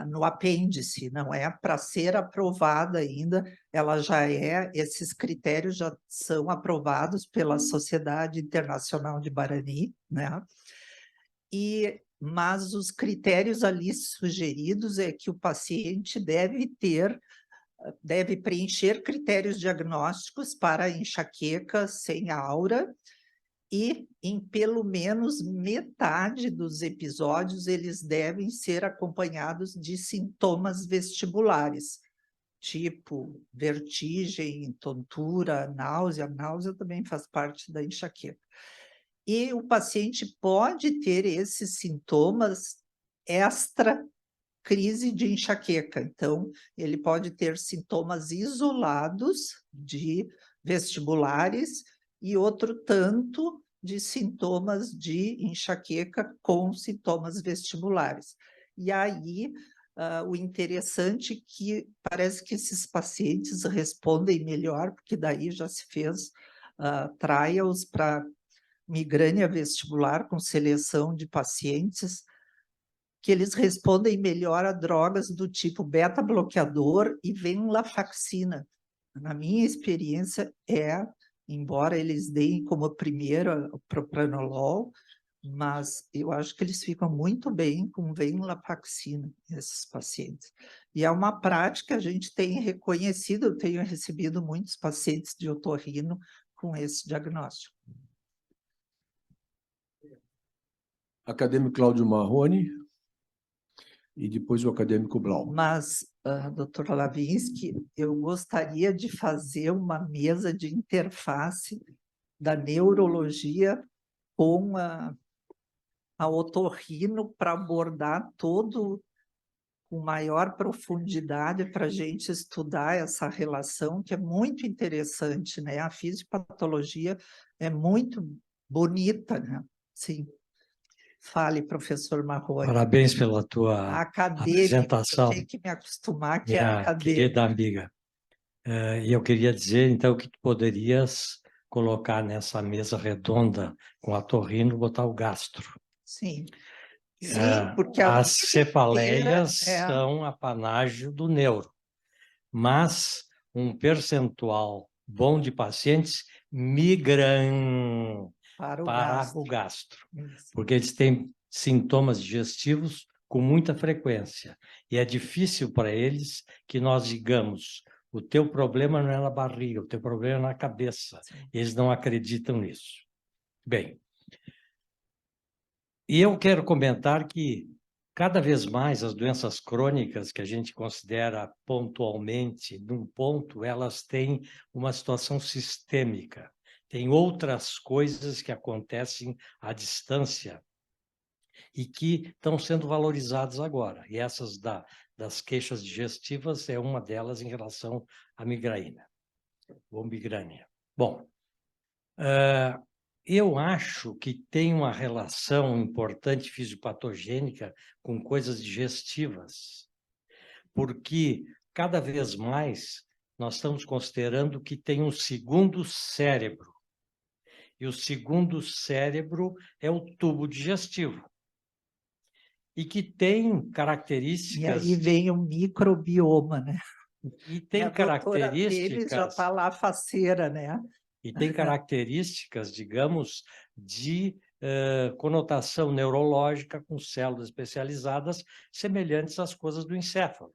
no apêndice, não é para ser aprovada ainda, ela já é, esses critérios já são aprovados pela Sociedade Internacional de Barani, né? Mas os critérios ali sugeridos é que o paciente deve preencher critérios diagnósticos para enxaqueca sem aura, e em pelo menos metade dos episódios eles devem ser acompanhados de sintomas vestibulares, tipo vertigem, tontura, náusea. Náusea também faz parte da enxaqueca. E o paciente pode ter esses sintomas extra crise de enxaqueca. Então, ele pode ter sintomas isolados de vestibulares e outro tanto de sintomas de enxaqueca com sintomas vestibulares. E aí, o interessante é que parece que esses pacientes respondem melhor, porque daí já se fez trials para migrânia vestibular com seleção de pacientes, que eles respondem melhor a drogas do tipo beta-bloqueador e venlafaxina. Na minha experiência, embora eles deem como primeiro o propranolol, mas eu acho que eles ficam muito bem com venlafaxina, esses pacientes. E é uma prática que a gente tem reconhecido, eu tenho recebido muitos pacientes de otorrino com esse diagnóstico.
Acadêmico Cláudio Marrone. E depois o acadêmico Blau.
Mas, doutora Lavinsky, eu gostaria de fazer uma mesa de interface da neurologia com a otorrino para abordar todo com maior profundidade para a gente estudar essa relação, que é muito interessante, né? A fisiopatologia é muito bonita, né? Sim. Fale, professor Marrone.
Parabéns pela tua apresentação.
Tem que me acostumar que é acadêmica.
Querida amiga. E eu queria dizer, então, que tu poderias colocar nessa mesa redonda com a otorrino, botar o gastro.
Sim. Sim, porque
as cefaleias são apanágio do neuro, mas um percentual bom de pacientes migram.
Para o
para
gastro.
o gastro,
Isso.
porque eles têm sintomas digestivos com muita frequência. E é difícil para eles que nós digamos: o teu problema não é na barriga, o teu problema é na cabeça.
Sim.
Eles não acreditam nisso. Bem, e eu quero comentar que cada vez mais as doenças crônicas que a gente considera pontualmente, num ponto, elas têm uma situação sistêmica. Tem outras coisas que acontecem à distância e que estão sendo valorizadas agora. E essas das queixas digestivas é uma delas em relação à migraína, ou migrânia. Bom, eu acho que tem uma relação importante fisiopatogênica com coisas digestivas, porque cada vez mais nós estamos considerando que tem um segundo cérebro. E o segundo cérebro é o tubo digestivo. E que tem
E
características...
aí vem o microbioma, né?
E
E
tem
a doutora Teles já
características...
está lá faceira, né?
E tem características, digamos, de conotação neurológica com células especializadas semelhantes às coisas do encéfalo.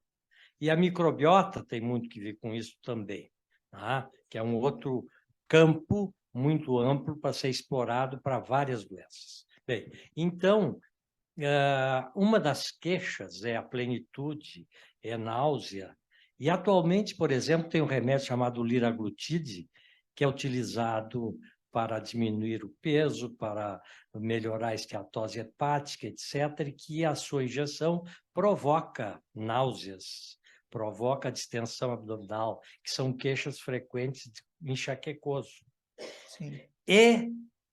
E a microbiota tem muito que ver com isso também, tá? Que é um outro campo muito amplo para ser explorado para várias doenças. Bem, então, uma das queixas é a plenitude, é náusea. E atualmente, por exemplo, tem um remédio chamado liraglutide, que é utilizado para diminuir o peso, para melhorar a esteatose hepática, etc., e que a sua injeção provoca náuseas, provoca distensão abdominal, que são queixas frequentes de enxaquecoso.
Sim.
E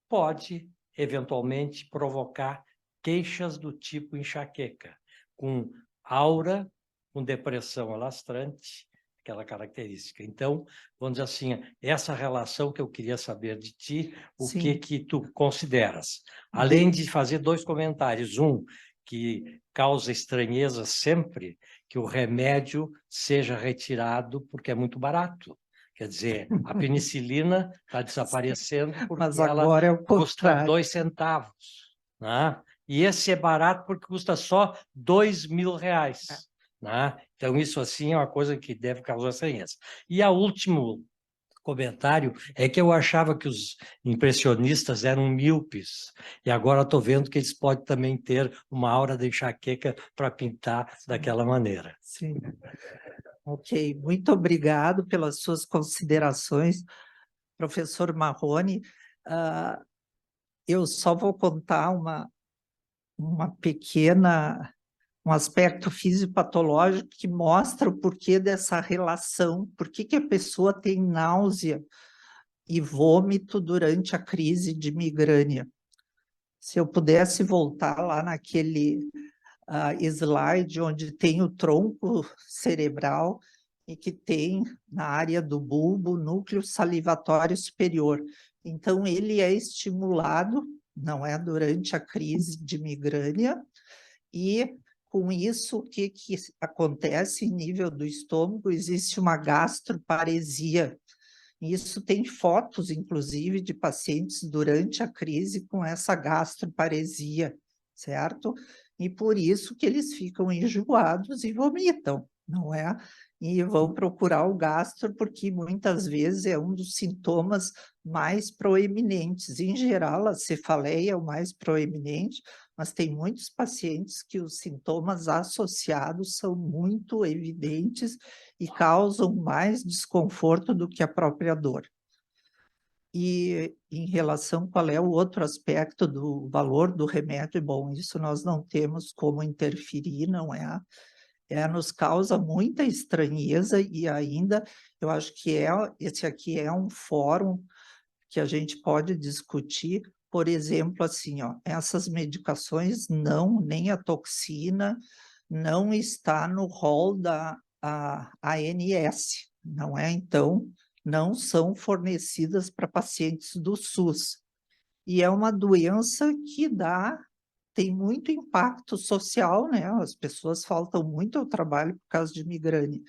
pode, eventualmente, provocar queixas do tipo enxaqueca, com aura, com depressão alastrante, aquela característica. Então, vamos dizer assim, essa relação que eu queria saber de ti, o
Sim.
que tu consideras? Além de fazer dois comentários. Um, que causa estranheza sempre que o remédio seja retirado porque é muito barato. Quer dizer, a penicilina está desaparecendo porque
Mas
ela
agora é o
custa
contrário.
2 centavos. Né? E esse é barato porque custa só R$ 2.000. Né? Então, isso assim é uma coisa que deve causar estranheza. E a último comentário é que eu achava que os impressionistas eram míopes, e agora estou vendo que eles podem também ter uma aura de enxaqueca para pintar daquela maneira.
Sim. Ok, muito obrigado pelas suas considerações, professor Marrone. Eu só vou contar um aspecto fisiopatológico que mostra o porquê dessa relação, por que a pessoa tem náusea e vômito durante a crise de migrânia. Se eu pudesse voltar lá naquele slide onde tem o tronco cerebral e que tem na área do bulbo núcleo salivatório superior. Então, ele é estimulado, não é, durante a crise de migrânia, e com isso, o que acontece em nível do estômago? Existe uma gastroparesia. Isso tem fotos, inclusive, de pacientes durante a crise com essa gastroparesia, certo? E por isso que eles ficam enjoados e vomitam, não é? E vão procurar o gastro porque muitas vezes é um dos sintomas mais proeminentes. Em geral, a cefaleia é o mais proeminente, mas tem muitos pacientes que os sintomas associados são muito evidentes e causam mais desconforto do que a própria dor. E em relação qual é o outro aspecto do valor do remédio, bom, isso nós não temos como interferir, não é? Nos causa muita estranheza e ainda eu acho que esse aqui é um fórum que a gente pode discutir, por exemplo, assim, ó, essas medicações nem a toxina não está no rol da ANS, não é? Então, não são fornecidas para pacientes do SUS. E é uma doença que tem muito impacto social, né? As pessoas faltam muito ao trabalho por causa de migrânia.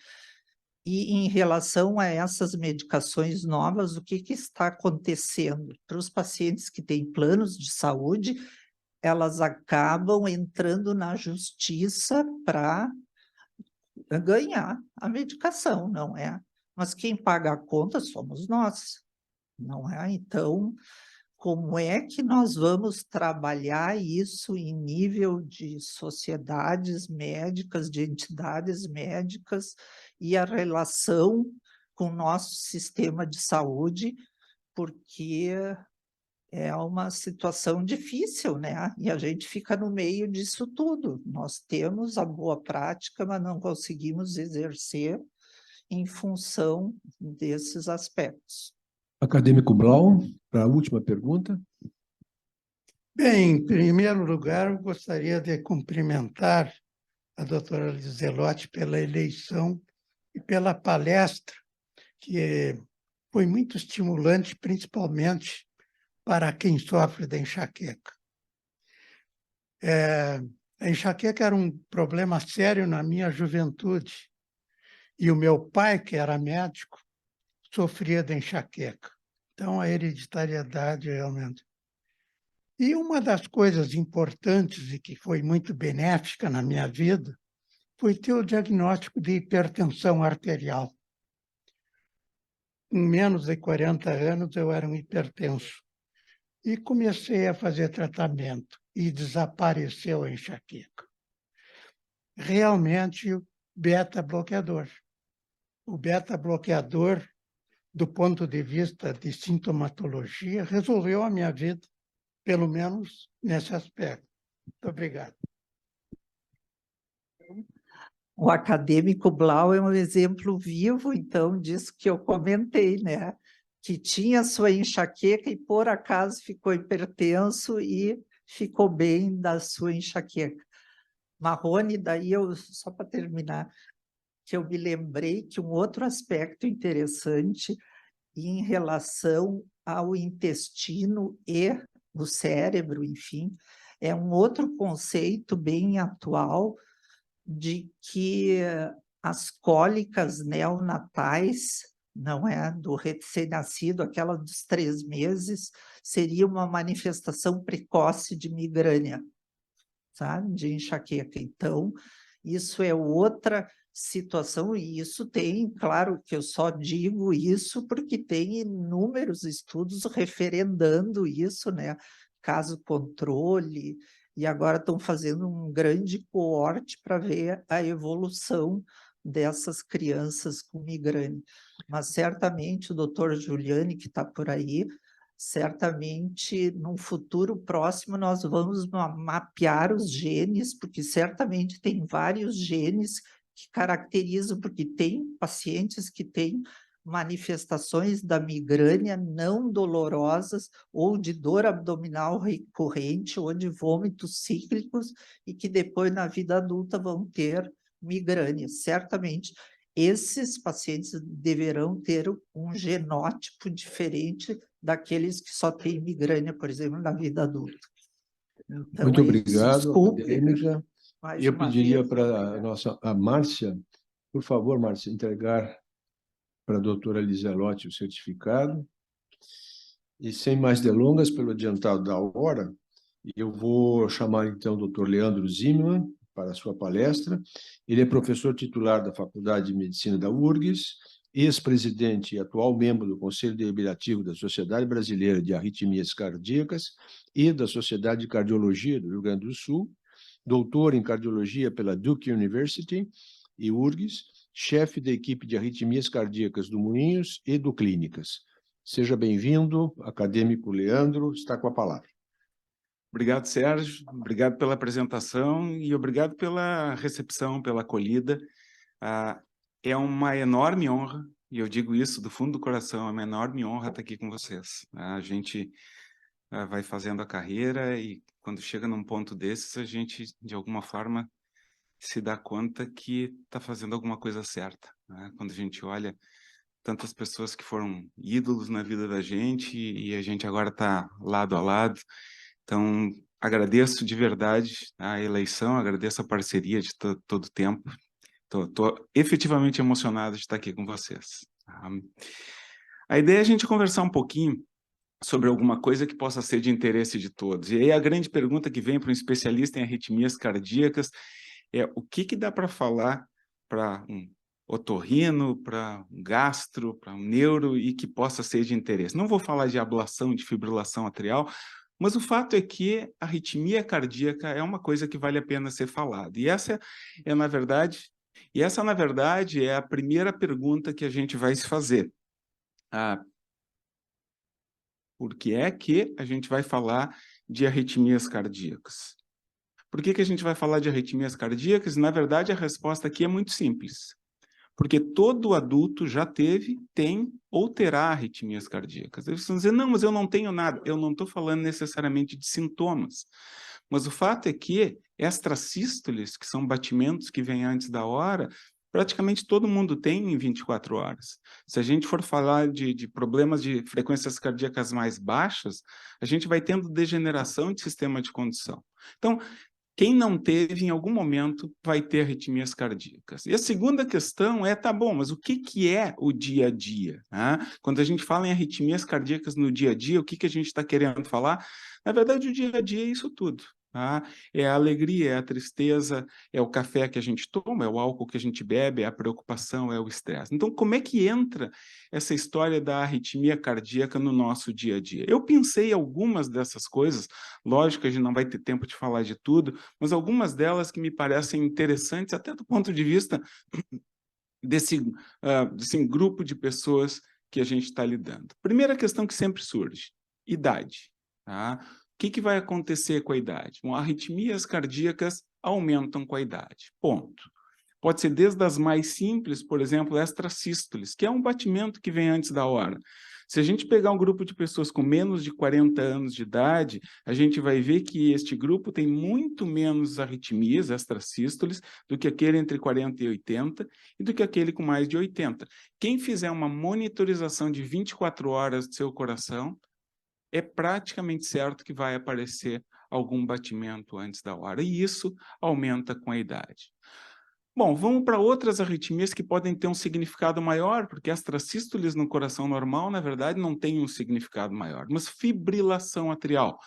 E em relação a essas medicações novas, o que está acontecendo? Para os pacientes que têm planos de saúde, elas acabam entrando na justiça para ganhar a medicação, não é? Mas quem paga a conta somos nós, não é? Então, como é que nós vamos trabalhar isso em nível de sociedades médicas, de entidades médicas e a relação com o nosso sistema de saúde, porque é uma situação difícil, né? E a gente fica no meio disso tudo. Nós temos a boa prática, mas não conseguimos exercer em função desses aspectos.
Acadêmico Blau, para a última pergunta.
Bem, em primeiro lugar, eu gostaria de cumprimentar a doutora Lizelotti pela eleição e pela palestra, que foi muito estimulante, principalmente para quem sofre da enxaqueca. A enxaqueca era um problema sério na minha juventude, e o meu pai, que era médico, sofria de enxaqueca. Então, a hereditariedade realmente. E uma das coisas importantes e que foi muito benéfica na minha vida foi ter o diagnóstico de hipertensão arterial. Com menos de 40 anos, eu era um hipertenso. E comecei a fazer tratamento e desapareceu a enxaqueca. Realmente, o beta-bloqueador. O beta-bloqueador, do ponto de vista de sintomatologia, resolveu a minha vida, pelo menos nesse aspecto. Muito obrigado.
O acadêmico Blau é um exemplo vivo, então, disso que eu comentei, né? Que tinha sua enxaqueca e, por acaso, ficou hipertenso e ficou bem da sua enxaqueca. Marrone, daí eu, só para terminar, que eu me lembrei que um outro aspecto interessante em relação ao intestino e o cérebro, enfim, é um outro conceito bem atual de que as cólicas neonatais, não é, do recém-nascido, aquela dos 3 meses, seria uma manifestação precoce de migrânia, sabe? De enxaqueca. Então, isso é outra situação, e isso tem, claro que eu só digo isso porque tem inúmeros estudos referendando isso, né? Caso controle, e agora estão fazendo um grande coorte para ver a evolução dessas crianças com migrânia. Mas certamente o doutor Giuliani, que está por aí, certamente, num futuro próximo, nós vamos mapear os genes, porque certamente tem vários genes que caracterizam, porque tem pacientes que têm manifestações da migrânia não dolorosas ou de dor abdominal recorrente ou de vômitos cíclicos e que depois, na vida adulta, vão ter migrânia. Certamente, esses pacientes deverão ter um genótipo diferente daqueles que só têm migrânia, por exemplo, na vida adulta. Então,
Muito obrigado,
desculpe,
acadêmica.
mais
Eu
uma
pediria
vez.
para a Márcia, por favor, Márcia, entregar para a doutora Lizelotti o certificado. E sem mais delongas, pelo adiantado da hora, eu vou chamar então o doutor Leandro Zimmermann para a sua palestra. Ele é professor titular da Faculdade de Medicina da URGS, ex-presidente e atual membro do Conselho Deliberativo da Sociedade Brasileira de Arritmias Cardíacas e da Sociedade de Cardiologia do Rio Grande do Sul, doutor em cardiologia pela Duke University e URGS, chefe da equipe de arritmias cardíacas do Moinhos e do Clínicas. Seja bem-vindo, acadêmico Leandro, está com a palavra.
Obrigado, Sérgio. Obrigado pela apresentação e obrigado pela recepção, pela acolhida. É uma enorme honra, e eu digo isso do fundo do coração, é uma enorme honra estar aqui com vocês. A gente vai fazendo a carreira e quando chega num ponto desses, a gente, de alguma forma, se dá conta que está fazendo alguma coisa certa, né? Quando a gente olha tantas pessoas que foram ídolos na vida da gente e a gente agora está lado a lado. Então, agradeço de verdade a eleição, agradeço a parceria de todo o tempo. Estou efetivamente emocionado de estar aqui com vocês. A ideia é a gente conversar um pouquinho sobre alguma coisa que possa ser de interesse de todos. E aí a grande pergunta que vem para um especialista em arritmias cardíacas é o que dá para falar para um otorrino, para um gastro, para um neuro e que possa ser de interesse. Não vou falar de ablação, de fibrilação atrial, mas o fato é que a arritmia cardíaca é uma coisa que vale a pena ser falada. E essa na verdade, é a primeira pergunta que a gente vai se fazer. Por que é que a gente vai falar de arritmias cardíacas? Por que a gente vai falar de arritmias cardíacas? Na verdade, a resposta aqui é muito simples. Porque todo adulto já teve, tem ou terá arritmias cardíacas. Eles vão dizer, não, mas eu não tenho nada. Eu não estou falando necessariamente de sintomas. Mas o fato é que extrasístoles, que são batimentos que vêm antes da hora, praticamente todo mundo tem em 24 horas. Se a gente for falar de problemas de frequências cardíacas mais baixas, a gente vai tendo degeneração de sistema de condução. Então, quem não teve, em algum momento, vai ter arritmias cardíacas. E a segunda questão é, tá bom, mas o que é o dia a dia? Né? Quando a gente fala em arritmias cardíacas no dia a dia, o que a gente está querendo falar? Na verdade, o dia a dia é isso tudo. Tá? É a alegria, é a tristeza, é o café que a gente toma, é o álcool que a gente bebe, é a preocupação, é o estresse. Então, como é que entra essa história da arritmia cardíaca no nosso dia a dia? Eu pensei algumas dessas coisas, lógico que a gente não vai ter tempo de falar de tudo, mas algumas delas que me parecem interessantes, até do ponto de vista desse grupo de pessoas que a gente está lidando. Primeira questão que sempre surge, idade. Tá? O que vai acontecer com a idade? Bom, arritmias cardíacas aumentam com a idade, ponto. Pode ser desde as mais simples, por exemplo, extrasístoles, que é um batimento que vem antes da hora. Se a gente pegar um grupo de pessoas com menos de 40 anos de idade, a gente vai ver que este grupo tem muito menos arritmias extrasístoles do que aquele entre 40 e 80 e do que aquele com mais de 80. Quem fizer uma monitorização de 24 horas do seu coração, é praticamente certo que vai aparecer algum batimento antes da hora, e isso aumenta com a idade. Bom, vamos para outras arritmias que podem ter um significado maior, porque extrasístoles no coração normal, na verdade, não tem um significado maior. Mas fibrilação atrial,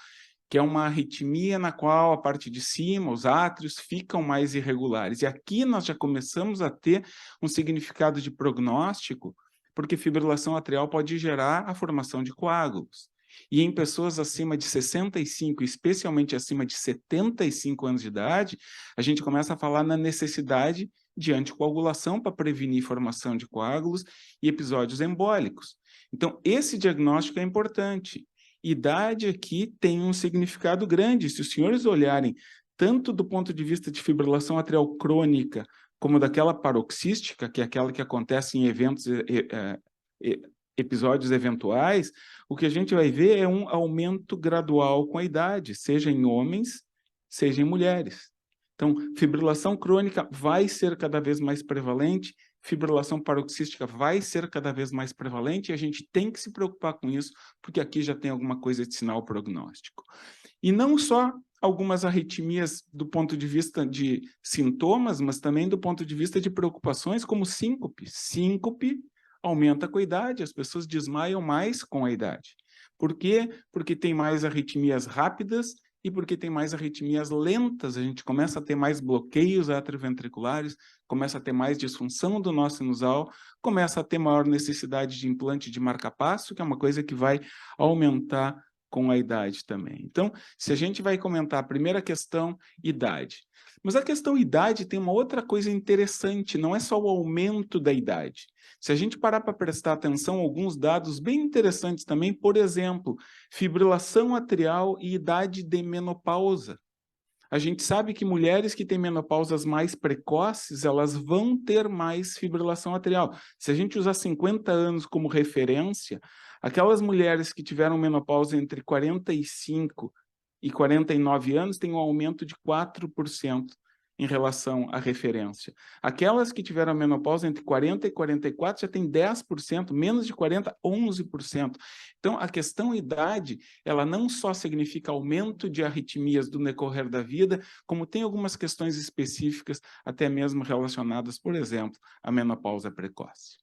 que é uma arritmia na qual a parte de cima, os átrios, ficam mais irregulares. E aqui nós já começamos a ter um significado de prognóstico, porque fibrilação atrial pode gerar a formação de coágulos. E em pessoas acima de 65, especialmente acima de 75 anos de idade, a gente começa a falar na necessidade de anticoagulação para prevenir formação de coágulos e episódios embólicos. Então, esse diagnóstico é importante. Idade aqui tem um significado grande. Se os senhores olharem, tanto do ponto de vista de fibrilação atrial crônica, como daquela paroxística, que é aquela que acontece em eventos episódios eventuais, o que a gente vai ver é um aumento gradual com a idade, seja em homens, seja em mulheres. Então, fibrilação crônica vai ser cada vez mais prevalente, fibrilação paroxística vai ser cada vez mais prevalente, e a gente tem que se preocupar com isso, porque aqui já tem alguma coisa de sinal prognóstico. E não só algumas arritmias do ponto de vista de sintomas, mas também do ponto de vista de preocupações, como síncope. Síncope aumenta com a idade, as pessoas desmaiam mais com a idade. Por quê? Porque tem mais arritmias rápidas e porque tem mais arritmias lentas. A gente começa a ter mais bloqueios atrioventriculares, começa a ter mais disfunção do nó sinusal, começa a ter maior necessidade de implante de marca-passo, que é uma coisa que vai aumentar com a idade também. Então, se a gente vai comentar a primeira questão, idade. Mas a questão idade tem uma outra coisa interessante, não é só o aumento da idade. Se a gente parar para prestar atenção, alguns dados bem interessantes também, por exemplo, fibrilação atrial e idade de menopausa. A gente sabe que mulheres que têm menopausas mais precoces, elas vão ter mais fibrilação atrial. Se a gente usar 50 anos como referência, aquelas mulheres que tiveram menopausa entre 45 e 49 anos têm um aumento de 4% em relação à referência. Aquelas que tiveram a menopausa entre 40 e 44 já tem 10%, menos de 40, 11%. Então, a questão idade, ela não só significa aumento de arritmias do decorrer da vida, como tem algumas questões específicas, até mesmo relacionadas, por exemplo, à menopausa precoce.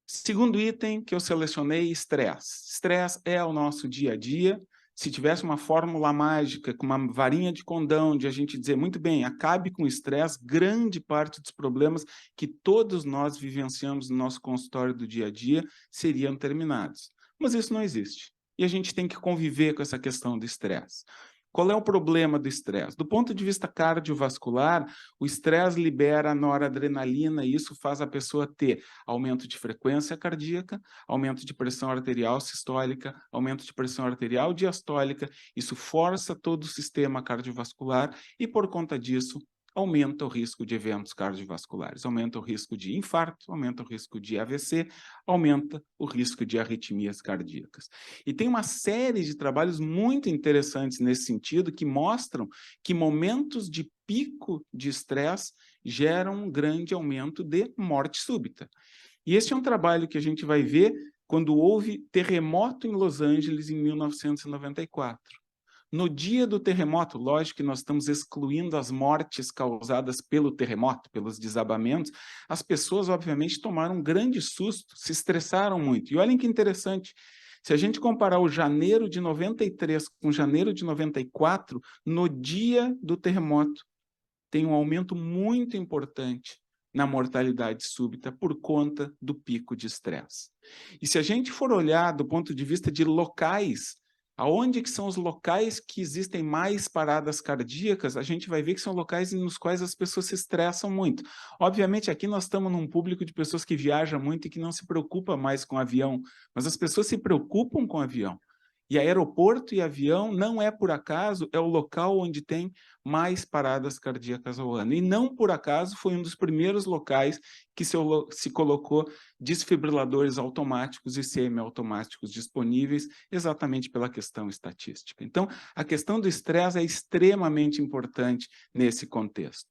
Segundo item que eu selecionei, estresse. Estresse é o nosso dia a dia. Se tivesse uma fórmula mágica, com uma varinha de condão, de a gente dizer, muito bem, acabe com o estresse, grande parte dos problemas que todos nós vivenciamos no nosso consultório do dia a dia seriam terminados. Mas isso não existe. E a gente tem que conviver com essa questão do estresse. Qual é o problema do estresse? Do ponto de vista cardiovascular, o estresse libera a noradrenalina e isso faz a pessoa ter aumento de frequência cardíaca, aumento de pressão arterial sistólica, aumento de pressão arterial diastólica. Isso força todo o sistema cardiovascular e, por conta disso, aumenta o risco de eventos cardiovasculares, aumenta o risco de infarto, aumenta o risco de AVC, aumenta o risco de arritmias cardíacas. E tem uma série de trabalhos muito interessantes nesse sentido que mostram que momentos de pico de estresse geram um grande aumento de morte súbita. E esse é um trabalho que a gente vai ver quando houve terremoto em Los Angeles em 1994. No dia do terremoto, lógico que nós estamos excluindo as mortes causadas pelo terremoto, pelos desabamentos, as pessoas, obviamente, tomaram um grande susto, se estressaram muito. E olhem que interessante, se a gente comparar o janeiro de 93 com janeiro de 94, no dia do terremoto, tem um aumento muito importante na mortalidade súbita por conta do pico de estresse. E se a gente for olhar do ponto de vista de locais, aonde que são os locais que existem mais paradas cardíacas, a gente vai ver que são locais nos quais as pessoas se estressam muito. Obviamente, aqui nós estamos num público de pessoas que viajam muito e que não se preocupa mais com avião, mas as pessoas se preocupam com avião. E aeroporto e avião, não é por acaso, é o local onde tem mais paradas cardíacas ao ano. E não por acaso foi um dos primeiros locais que se colocou desfibriladores automáticos e semiautomáticos disponíveis, exatamente pela questão estatística. Então, a questão do estresse é extremamente importante nesse contexto.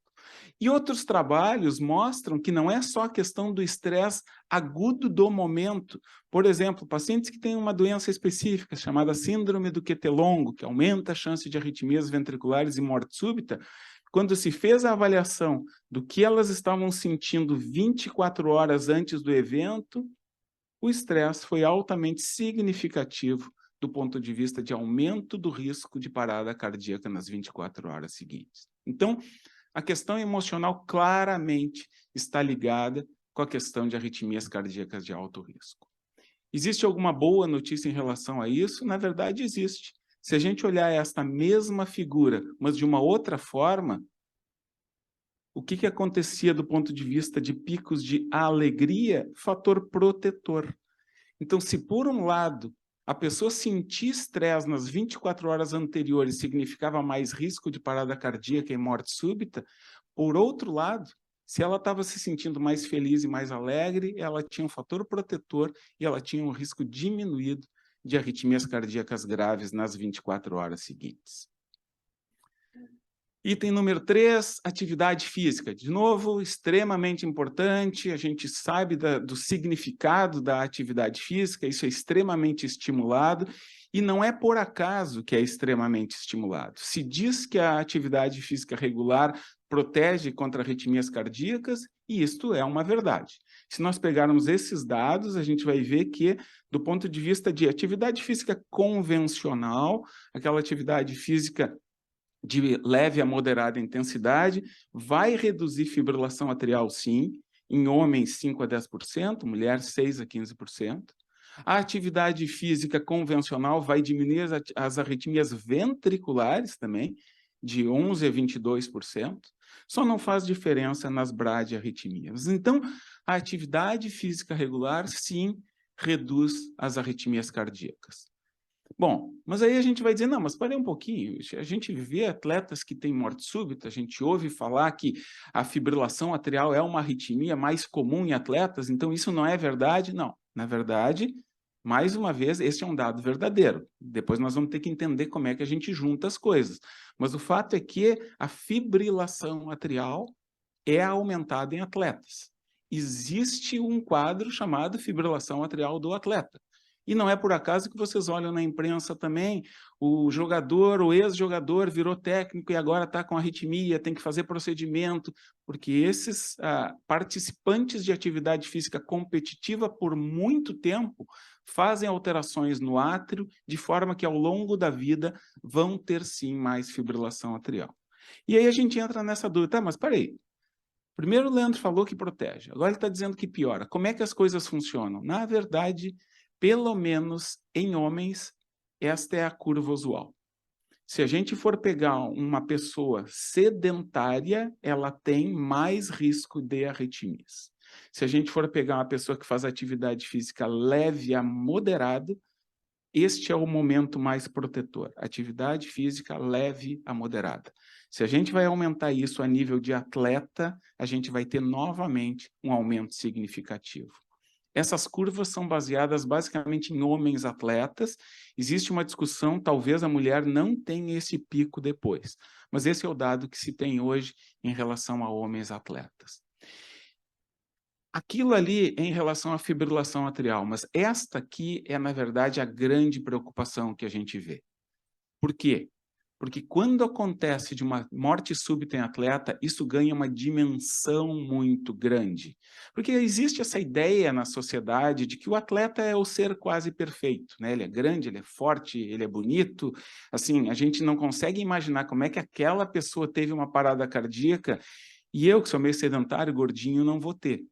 E outros trabalhos mostram que não é só a questão do estresse agudo do momento. Por exemplo, pacientes que têm uma doença específica, chamada síndrome do QT longo, que aumenta a chance de arritmias ventriculares e morte súbita, quando se fez a avaliação do que elas estavam sentindo 24 horas antes do evento, o estresse foi altamente significativo do ponto de vista de aumento do risco de parada cardíaca nas 24 horas seguintes. Então, a questão emocional claramente está ligada com a questão de arritmias cardíacas de alto risco. Existe alguma boa notícia em relação a isso? Na verdade, existe. Se a gente olhar esta mesma figura, mas de uma outra forma, o que acontecia do ponto de vista de picos de alegria? Fator protetor. Então, se por um lado a pessoa sentir estresse nas 24 horas anteriores significava mais risco de parada cardíaca e morte súbita, por outro lado, se ela estava se sentindo mais feliz e mais alegre, ela tinha um fator protetor e ela tinha um risco diminuído de arritmias cardíacas graves nas 24 horas seguintes. Item número 3, atividade física. De novo, extremamente importante, a gente sabe do significado da atividade física, isso é extremamente estimulado, e não é por acaso que é extremamente estimulado. Se diz que a atividade física regular protege contra arritmias cardíacas, e isto é uma verdade. Se nós pegarmos esses dados, a gente vai ver que, do ponto de vista de atividade física convencional, aquela atividade física de leve a moderada intensidade, vai reduzir fibrilação atrial, sim, em homens 5 a 10%, mulheres 6 a 15%. A atividade física convencional vai diminuir as arritmias ventriculares também, de 11 a 22%, só não faz diferença nas bradiarritmias. Então, a atividade física regular, sim, reduz as arritmias cardíacas. Bom, mas aí a gente vai dizer, não, mas parei um pouquinho, a gente vê atletas que têm morte súbita, a gente ouve falar que a fibrilação atrial é uma arritmia mais comum em atletas, então isso não é verdade? Não, na verdade, Mais uma vez, este é um dado verdadeiro. Depois nós vamos ter que entender como é que a gente junta as coisas. Mas o fato é que a fibrilação atrial é aumentada em atletas. Existe um quadro chamado fibrilação atrial do atleta. E não é por acaso que vocês olham na imprensa também, o jogador, o ex-jogador virou técnico e agora está com arritmia, tem que fazer procedimento, porque esses participantes de atividade física competitiva por muito tempo fazem alterações no átrio, de forma que ao longo da vida vão ter sim mais fibrilação atrial. E aí a gente entra nessa dúvida, tá, mas peraí, primeiro o Leandro falou que protege, agora ele está dizendo que piora. Como é que as coisas funcionam? Na verdade, pelo menos em homens, esta é a curva usual. Se a gente for pegar uma pessoa sedentária, ela tem mais risco de arritmias. Se a gente for pegar uma pessoa que faz atividade física leve a moderada, este é o momento mais protetor. Atividade física leve a moderada. Se a gente vai aumentar isso a nível de atleta, a gente vai ter novamente um aumento significativo. Essas curvas são baseadas basicamente em homens atletas. Existe uma discussão, talvez a mulher não tenha esse pico depois. Mas esse é o dado que se tem hoje em relação a homens atletas. Aquilo ali é em relação à fibrilação atrial, mas esta aqui é, na verdade, a grande preocupação que a gente vê. Por quê? Porque quando acontece de uma morte súbita em atleta, isso ganha uma dimensão muito grande. Porque existe essa ideia na sociedade de que o atleta é o ser quase perfeito, né? Ele é grande, ele é forte, ele é bonito. Assim, a gente não consegue imaginar como é que aquela pessoa teve uma parada cardíaca e eu, que sou meio sedentário, gordinho, não vou ter.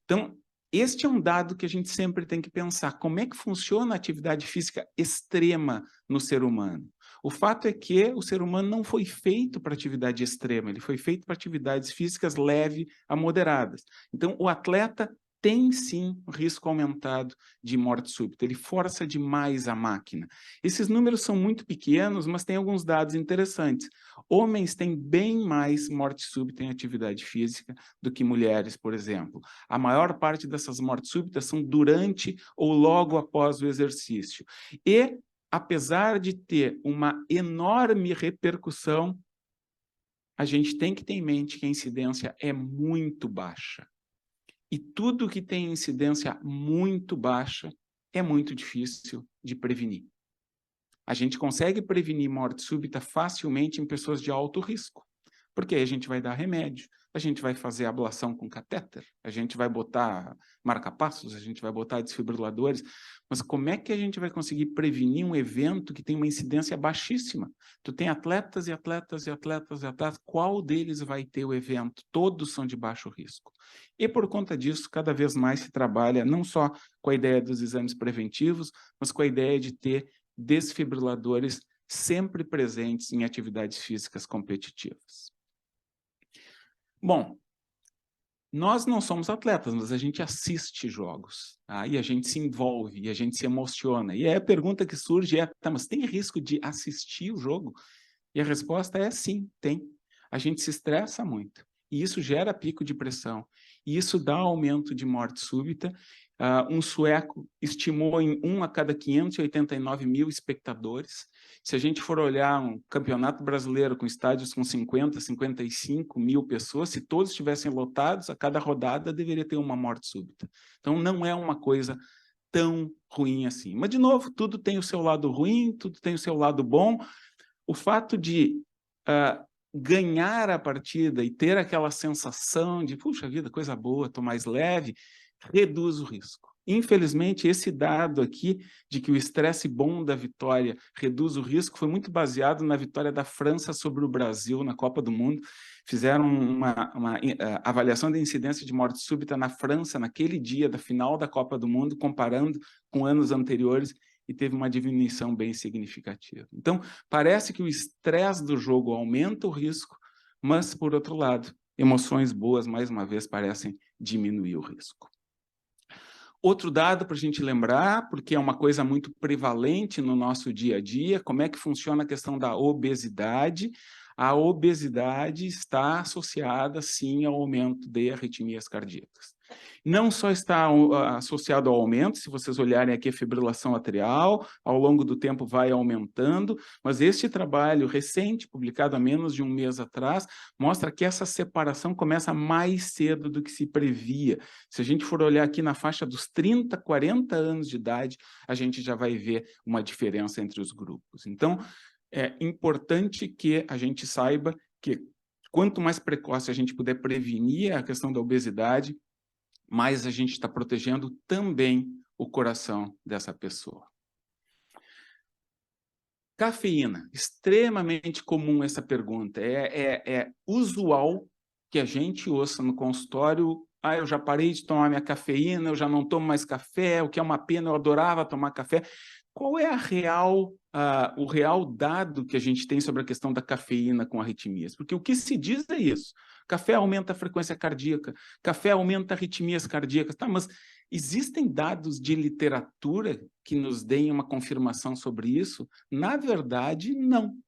Então, este é um dado que a gente sempre tem que pensar. Como é que funciona a atividade física extrema no ser humano? O fato é que o ser humano não foi feito para atividade extrema, ele foi feito para atividades físicas leves a moderadas. Então, o atleta tem sim risco aumentado de morte súbita, ele força demais a máquina. Esses números são muito pequenos, mas tem alguns dados interessantes. Homens têm bem mais morte súbita em atividade física do que mulheres, por exemplo. A maior parte dessas mortes súbitas são durante ou logo após o exercício. E apesar de ter uma enorme repercussão, a gente tem que ter em mente que a incidência é muito baixa. E tudo que tem incidência muito baixa é muito difícil de prevenir. A gente consegue prevenir morte súbita facilmente em pessoas de alto risco, porque aí a gente vai dar remédio, a gente vai fazer ablação com catéter, a gente vai botar marca-passos, a gente vai botar desfibriladores, mas como é que a gente vai conseguir prevenir um evento que tem uma incidência baixíssima? Tu tem atletas e atletas e atletas e atletas, qual deles vai ter o evento? Todos são de baixo risco. E por conta disso, cada vez mais se trabalha não só com a ideia dos exames preventivos, mas com a ideia de ter desfibriladores sempre presentes em atividades físicas competitivas. Bom, nós não somos atletas, mas a gente assiste jogos, tá? E a gente se envolve, e a gente se emociona. E aí a pergunta que surge é, tá, mas tem risco de assistir o jogo? E a resposta é sim, tem. A gente se estressa muito, e isso gera pico de pressão, e isso dá aumento de morte súbita. Um sueco estimou em 1 a cada 589 mil espectadores. Se a gente for olhar um campeonato brasileiro com estádios com 50, 55 mil pessoas, se todos estivessem lotados, a cada rodada deveria ter uma morte súbita. Então, não é uma coisa tão ruim assim. Mas, de novo, tudo tem o seu lado ruim, tudo tem o seu lado bom. O fato de ganhar a partida e ter aquela sensação de, puxa vida, coisa boa, estou mais leve, reduz o risco. Infelizmente, esse dado aqui de que o estresse bom da vitória reduz o risco foi muito baseado na vitória da França sobre o Brasil na Copa do Mundo. Fizeram uma avaliação da incidência de morte súbita na França naquele dia da final da Copa do Mundo, comparando com anos anteriores, e teve uma diminuição bem significativa. Então, parece que o estresse do jogo aumenta o risco, mas, por outro lado, emoções boas, mais uma vez, parecem diminuir o risco. Outro dado para a gente lembrar, porque é uma coisa muito prevalente no nosso dia a dia, como é que funciona a questão da obesidade. A obesidade está associada, sim, ao aumento de arritmias cardíacas. Não só está associado ao aumento, se vocês olharem aqui a fibrilação atrial, ao longo do tempo vai aumentando, mas este trabalho recente, publicado há menos de um mês atrás, mostra que essa separação começa mais cedo do que se previa. Se a gente for olhar aqui na faixa dos 30, 40 anos de idade, a gente já vai ver uma diferença entre os grupos. Então, é importante que a gente saiba que quanto mais precoce a gente puder prevenir a questão da obesidade, mais a gente está protegendo também o coração dessa pessoa. Cafeína, extremamente comum essa pergunta. É usual que a gente ouça no consultório: ah, eu já parei de tomar minha cafeína, eu já não tomo mais café, o que é uma pena, eu adorava tomar café. Qual é o real dado que a gente tem sobre a questão da cafeína com arritmias? Porque o que se diz é isso: café aumenta a frequência cardíaca, café aumenta arritmias cardíacas. Tá, mas existem dados de literatura que nos deem uma confirmação sobre isso? Na verdade, não.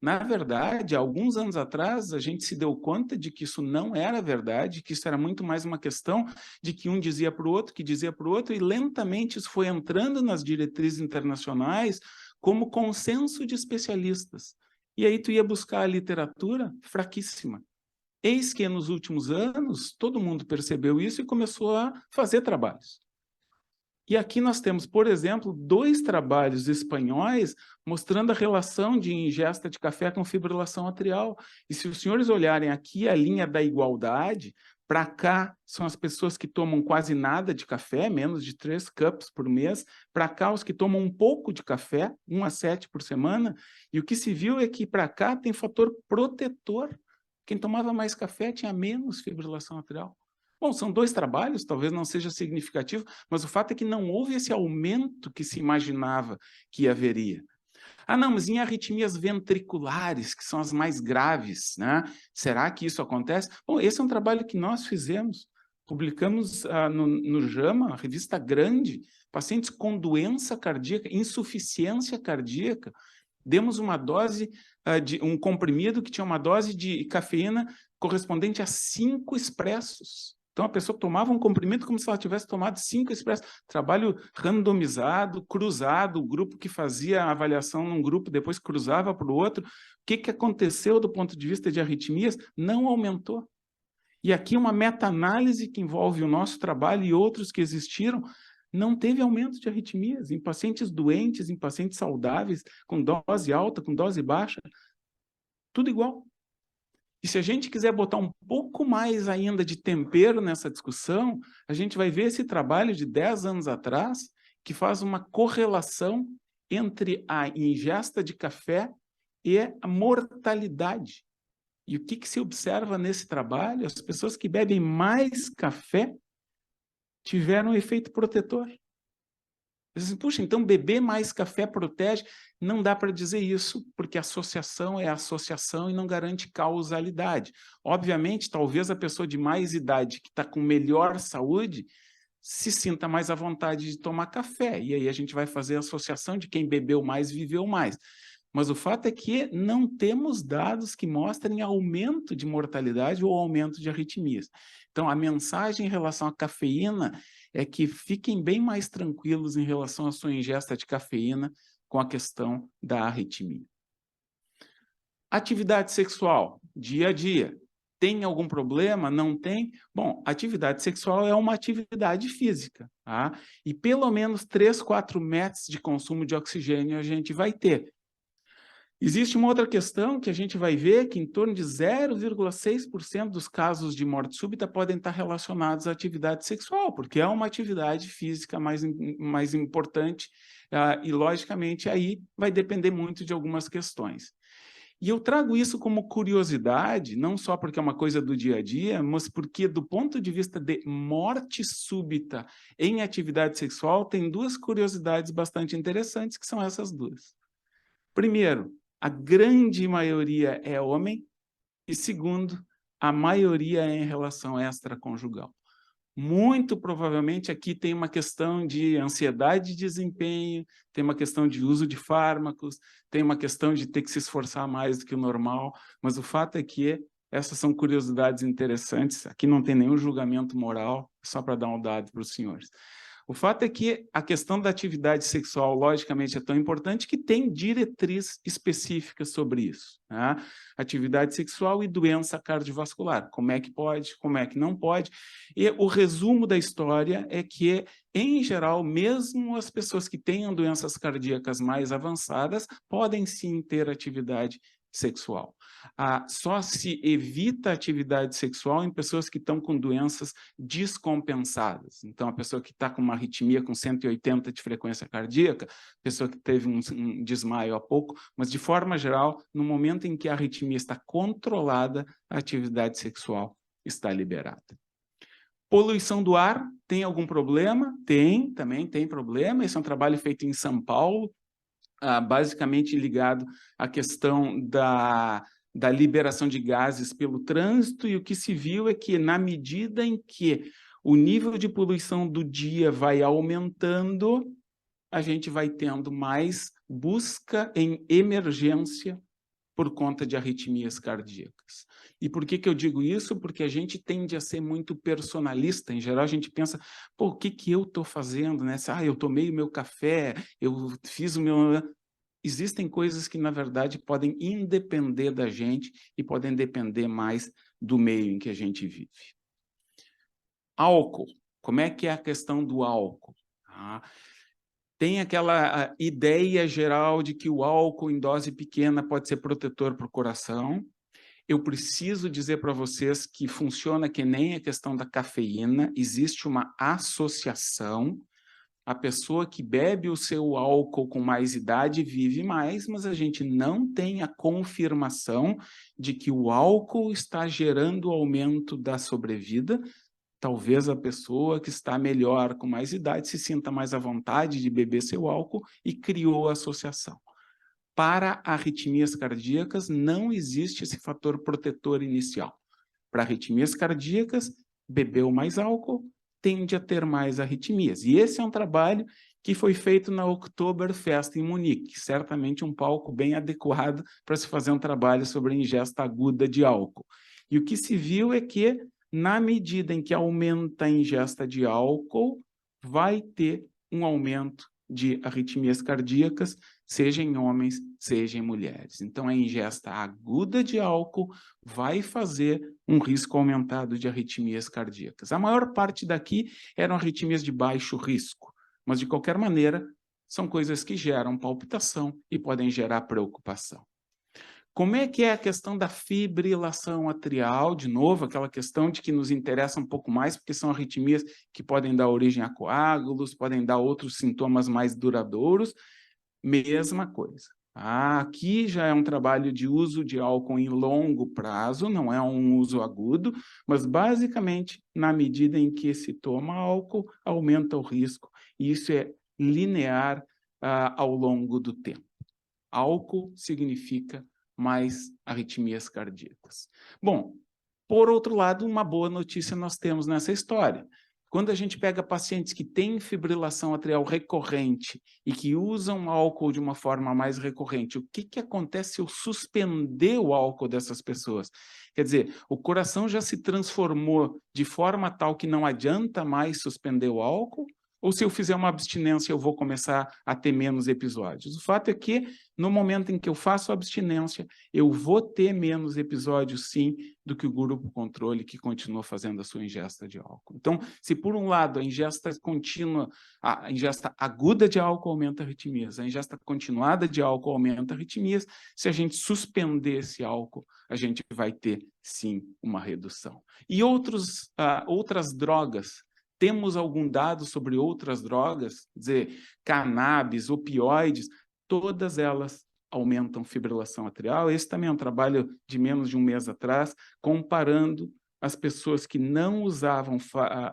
Na verdade, há alguns anos atrás, a gente se deu conta de que isso não era verdade, que isso era muito mais uma questão de que um dizia para o outro, que dizia para o outro, e lentamente isso foi entrando nas diretrizes internacionais como consenso de especialistas. E aí tu ia buscar a literatura fraquíssima. Eis que nos últimos anos, todo mundo percebeu isso e começou a fazer trabalhos. E aqui nós temos, por exemplo, 2 trabalhos espanhóis mostrando a relação de ingesta de café com fibrilação atrial. E se os senhores olharem aqui a linha da igualdade, para cá são as pessoas que tomam quase nada de café, menos de 3 cups por mês, para cá os que tomam um pouco de café, 1 a 7 por semana, e o que se viu é que para cá tem fator protetor. Quem tomava mais café tinha menos fibrilação atrial. Bom, são 2 trabalhos, talvez não seja significativo, mas o fato é que não houve esse aumento que se imaginava que haveria. Ah, não, mas em arritmias ventriculares, que são as mais graves, né? Será que isso acontece? Bom, esse é um trabalho que nós fizemos. Publicamos no JAMA, uma revista grande, pacientes com doença cardíaca, insuficiência cardíaca. Demos uma dose de um comprimido que tinha uma dose de cafeína correspondente a 5 expressos. Então, a pessoa tomava um comprimido como se ela tivesse tomado 5 expressos. Trabalho randomizado, cruzado, o grupo que fazia a avaliação num grupo, depois cruzava para o outro. O que aconteceu do ponto de vista de arritmias? Não aumentou. E aqui uma meta-análise que envolve o nosso trabalho e outros que existiram, não teve aumento de arritmias em pacientes doentes, em pacientes saudáveis, com dose alta, com dose baixa, tudo igual. E se a gente quiser botar um pouco mais ainda de tempero nessa discussão, a gente vai ver esse trabalho de 10 anos atrás, que faz uma correlação entre a ingesta de café e a mortalidade. E o que se observa nesse trabalho? As pessoas que bebem mais café tiveram um efeito protetor. Dizem, puxa, então beber mais café protege? Não dá para dizer isso, porque associação é associação e não garante causalidade. Obviamente, talvez a pessoa de mais idade, que está com melhor saúde, se sinta mais à vontade de tomar café. E aí a gente vai fazer a associação de quem bebeu mais, viveu mais. Mas o fato é que não temos dados que mostrem aumento de mortalidade ou aumento de arritmias. Então, a mensagem em relação à cafeína é que fiquem bem mais tranquilos em relação à sua ingesta de cafeína com a questão da arritmia. Atividade sexual, dia a dia. Tem algum problema? Não tem? Bom, atividade sexual é uma atividade física, tá? E pelo menos 3, 4 metros de consumo de oxigênio a gente vai ter. Existe uma outra questão que a gente vai ver que em torno de 0,6% dos casos de morte súbita podem estar relacionados à atividade sexual, porque é uma atividade física mais importante e, logicamente, aí vai depender muito de algumas questões. E eu trago isso como curiosidade, não só porque é uma coisa do dia a dia, mas porque, do ponto de vista de morte súbita em atividade sexual, tem 2 curiosidades bastante interessantes, que são essas 2. Primeiro, a grande maioria é homem, e segundo, a maioria é em relação extraconjugal. Muito provavelmente aqui tem uma questão de ansiedade de desempenho, tem uma questão de uso de fármacos, tem uma questão de ter que se esforçar mais do que o normal, mas o fato é que Essas são curiosidades interessantes. Aqui não tem nenhum julgamento moral, só para dar um dado para os senhores. O fato é que a questão da atividade sexual, logicamente, é tão importante que tem diretriz específica sobre isso, né? Atividade sexual e doença cardiovascular. Como é que pode, como é que não pode. E o resumo da história é que, em geral, mesmo as pessoas que tenham doenças cardíacas mais avançadas podem sim ter atividade sexual. Só se evita a atividade sexual em pessoas que estão com doenças descompensadas. Então, a pessoa que está com uma arritmia com 180 de frequência cardíaca, pessoa que teve um desmaio há pouco, mas, de forma geral, no momento em que a arritmia está controlada, a atividade sexual está liberada. Poluição do ar, tem algum problema? Também tem problema. Esse é um trabalho feito em São Paulo, basicamente ligado à questão da liberação de gases pelo trânsito, e o que se viu é que, na medida em que o nível de poluição do dia vai aumentando, a gente vai tendo mais busca em emergência por conta de arritmias cardíacas. E por que eu digo isso? Porque a gente tende a ser muito personalista. Em geral, a gente pensa, pô, o que eu estou fazendo, né? Eu tomei o meu café, eu fiz o meu... Existem coisas que, na verdade, podem independer da gente e podem depender mais do meio em que a gente vive. Álcool. Como é que é a questão do álcool? Tem aquela ideia geral de que o álcool em dose pequena pode ser protetor para o coração. Eu preciso dizer para vocês que funciona que nem a questão da cafeína, existe uma associação. A pessoa que bebe o seu álcool com mais idade vive mais, mas a gente não tem a confirmação de que o álcool está gerando aumento da sobrevida. Talvez a pessoa que está melhor, com mais idade, se sinta mais à vontade de beber seu álcool e criou a associação. Para arritmias cardíacas, não existe esse fator protetor inicial. Para arritmias cardíacas, bebeu mais álcool, tende a ter mais arritmias. E esse é um trabalho que foi feito na Oktoberfest em Munique, certamente um palco bem adequado para se fazer um trabalho sobre a ingesta aguda de álcool. E o que se viu é que, na medida em que aumenta a ingesta de álcool, vai ter um aumento de arritmias cardíacas, seja em homens, seja em mulheres. Então, a ingesta aguda de álcool vai fazer um risco aumentado de arritmias cardíacas. A maior parte daqui eram arritmias de baixo risco, mas, de qualquer maneira, são coisas que geram palpitação e podem gerar preocupação. Como é que é a questão da fibrilação atrial? De novo, aquela questão de que nos interessa um pouco mais, porque são arritmias que podem dar origem a coágulos, podem dar outros sintomas mais duradouros. Mesma coisa. Aqui já é um trabalho de uso de álcool em longo prazo, não é um uso agudo, mas basicamente, na medida em que se toma álcool, aumenta o risco. E isso é linear ao longo do tempo. Álcool significa mais arritmias cardíacas. Bom, por outro lado, uma boa notícia nós temos nessa história. Quando a gente pega pacientes que têm fibrilação atrial recorrente e que usam álcool de uma forma mais recorrente, o que acontece se eu suspender o álcool dessas pessoas? Quer dizer, o coração já se transformou de forma tal que não adianta mais suspender o álcool? Ou se eu fizer uma abstinência, eu vou começar a ter menos episódios? O fato é que, no momento em que eu faço abstinência, eu vou ter menos episódios, sim, do que o grupo controle que continua fazendo a sua ingesta de álcool. Então, se por um lado a ingesta contínua, a ingesta aguda de álcool aumenta arritmias, a ingesta continuada de álcool aumenta arritmias, se a gente suspender esse álcool, a gente vai ter, sim, uma redução. E outras drogas, temos algum dado sobre outras drogas? Quer dizer, cannabis, opioides, todas elas aumentam fibrilação atrial. Esse também é um trabalho de menos de um mês atrás, comparando as pessoas que não usavam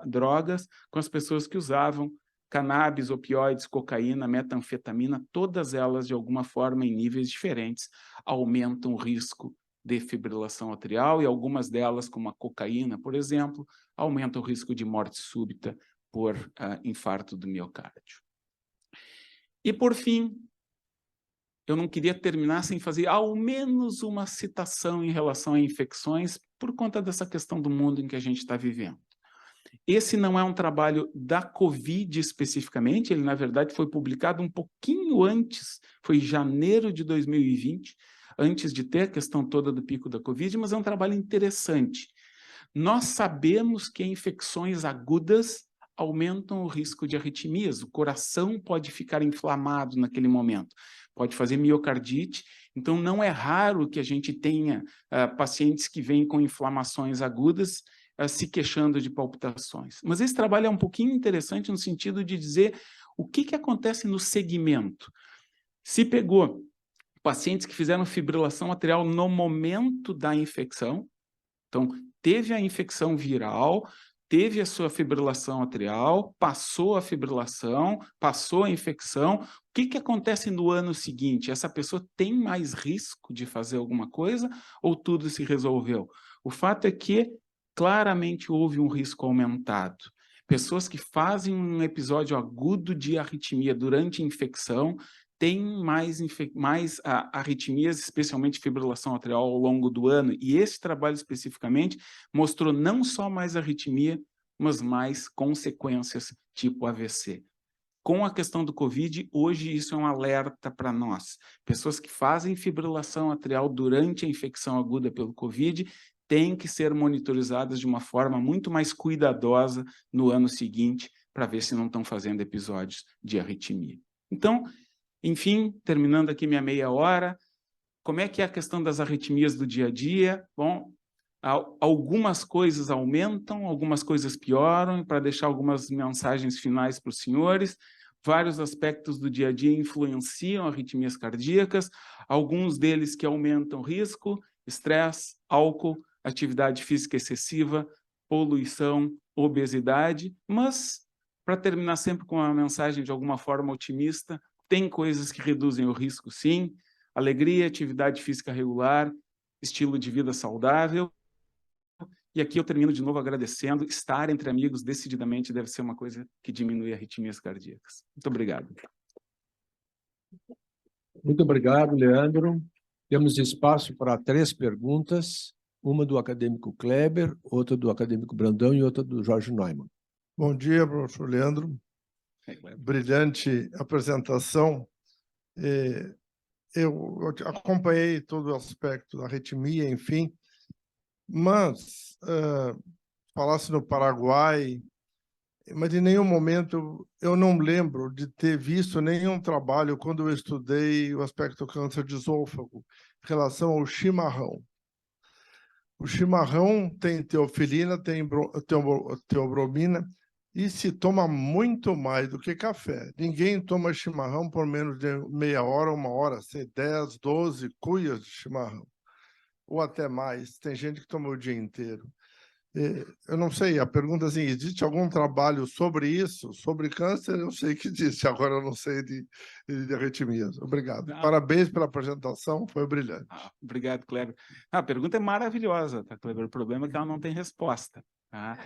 drogas com as pessoas que usavam cannabis, opioides, cocaína, metanfetamina, todas elas, de alguma forma, em níveis diferentes, aumentam o risco de fibrilação atrial, e algumas delas, como a cocaína, por exemplo, aumentam o risco de morte súbita por infarto do miocárdio. E, por fim, eu não queria terminar sem fazer ao menos uma citação em relação a infecções, por conta dessa questão do mundo em que a gente está vivendo. Esse não é um trabalho da Covid especificamente, ele, na verdade, foi publicado um pouquinho antes, foi em janeiro de 2020, antes de ter a questão toda do pico da Covid, mas é um trabalho interessante. Nós sabemos que infecções agudas aumentam o risco de arritmias, o coração pode ficar inflamado naquele momento, pode fazer miocardite, então não é raro que a gente tenha pacientes que vêm com inflamações agudas se queixando de palpitações. Mas esse trabalho é um pouquinho interessante no sentido de dizer o que acontece no segmento. Se pegou pacientes que fizeram fibrilação atrial no momento da infecção, então teve a infecção viral, teve a sua fibrilação atrial, passou a fibrilação, passou a infecção, o que acontece no ano seguinte? Essa pessoa tem mais risco de fazer alguma coisa ou tudo se resolveu? O fato é que claramente houve um risco aumentado. Pessoas que fazem um episódio agudo de arritmia durante a infecção têm mais arritmias, especialmente fibrilação atrial, ao longo do ano. E esse trabalho especificamente mostrou não só mais arritmia, mas mais consequências tipo AVC. Com a questão do Covid, hoje isso é um alerta para nós. Pessoas que fazem fibrilação atrial durante a infecção aguda pelo Covid têm que ser monitorizadas de uma forma muito mais cuidadosa no ano seguinte, para ver se não estão fazendo episódios de arritmia. Então, enfim, terminando aqui minha meia hora, como é que é a questão das arritmias do dia a dia? Bom, algumas coisas aumentam, algumas coisas pioram, para deixar algumas mensagens finais para os senhores. Vários aspectos do dia a dia influenciam arritmias cardíacas, alguns deles que aumentam risco, estresse, álcool, atividade física excessiva, poluição, obesidade, mas, para terminar sempre com uma mensagem de alguma forma otimista, tem coisas que reduzem o risco, sim, alegria, atividade física regular, estilo de vida saudável. E aqui eu termino de novo agradecendo. Estar entre amigos decididamente deve ser uma coisa que diminui arritmias cardíacas. Muito obrigado.
Muito obrigado, Leandro. Temos espaço para 3 perguntas, uma do acadêmico Kleber, outra do acadêmico Brandão e outra do Jorge Neumann.
Bom dia, professor Leandro. Brilhante apresentação. Eu acompanhei todo o aspecto da arritmia, enfim, mas falasse no Paraguai, mas em nenhum momento eu não lembro de ter visto nenhum trabalho quando eu estudei o aspecto do câncer de esôfago em relação ao chimarrão. O chimarrão tem teofilina, tem teobromina, e se toma muito mais do que café. Ninguém toma chimarrão por menos de meia hora, 1 hora, 10, 12 cuias de chimarrão, ou até mais. Tem gente que toma o dia inteiro. Eu não sei, a pergunta é assim, existe algum trabalho sobre isso? Sobre câncer, eu sei que existe, agora eu não sei de arritmias. Obrigado. Parabéns pela apresentação, foi brilhante.
Obrigado, Kleber. A pergunta é maravilhosa, tá, Kleber? O problema é que ela não tem resposta. Tá?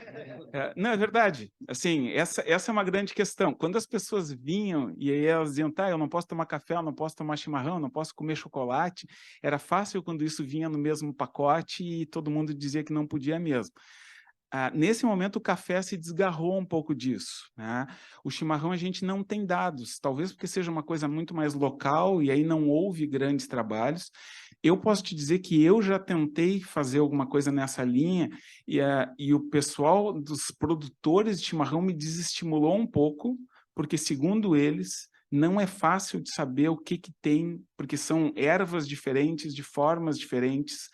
Não, é verdade. Assim, essa é uma grande questão. Quando as pessoas vinham e aí elas diziam, tá, eu não posso tomar café, eu não posso tomar chimarrão, eu não posso comer chocolate, era fácil quando isso vinha no mesmo pacote e todo mundo dizia que não podia mesmo. Nesse momento, o café se desgarrou um pouco disso, né? O chimarrão a gente não tem dados, talvez porque seja uma coisa muito mais local e aí não houve grandes trabalhos. Eu posso te dizer que eu já tentei fazer alguma coisa nessa linha e o pessoal dos produtores de chimarrão me desestimulou um pouco, porque, segundo eles, não é fácil de saber o que tem, porque são ervas diferentes, de formas diferentes.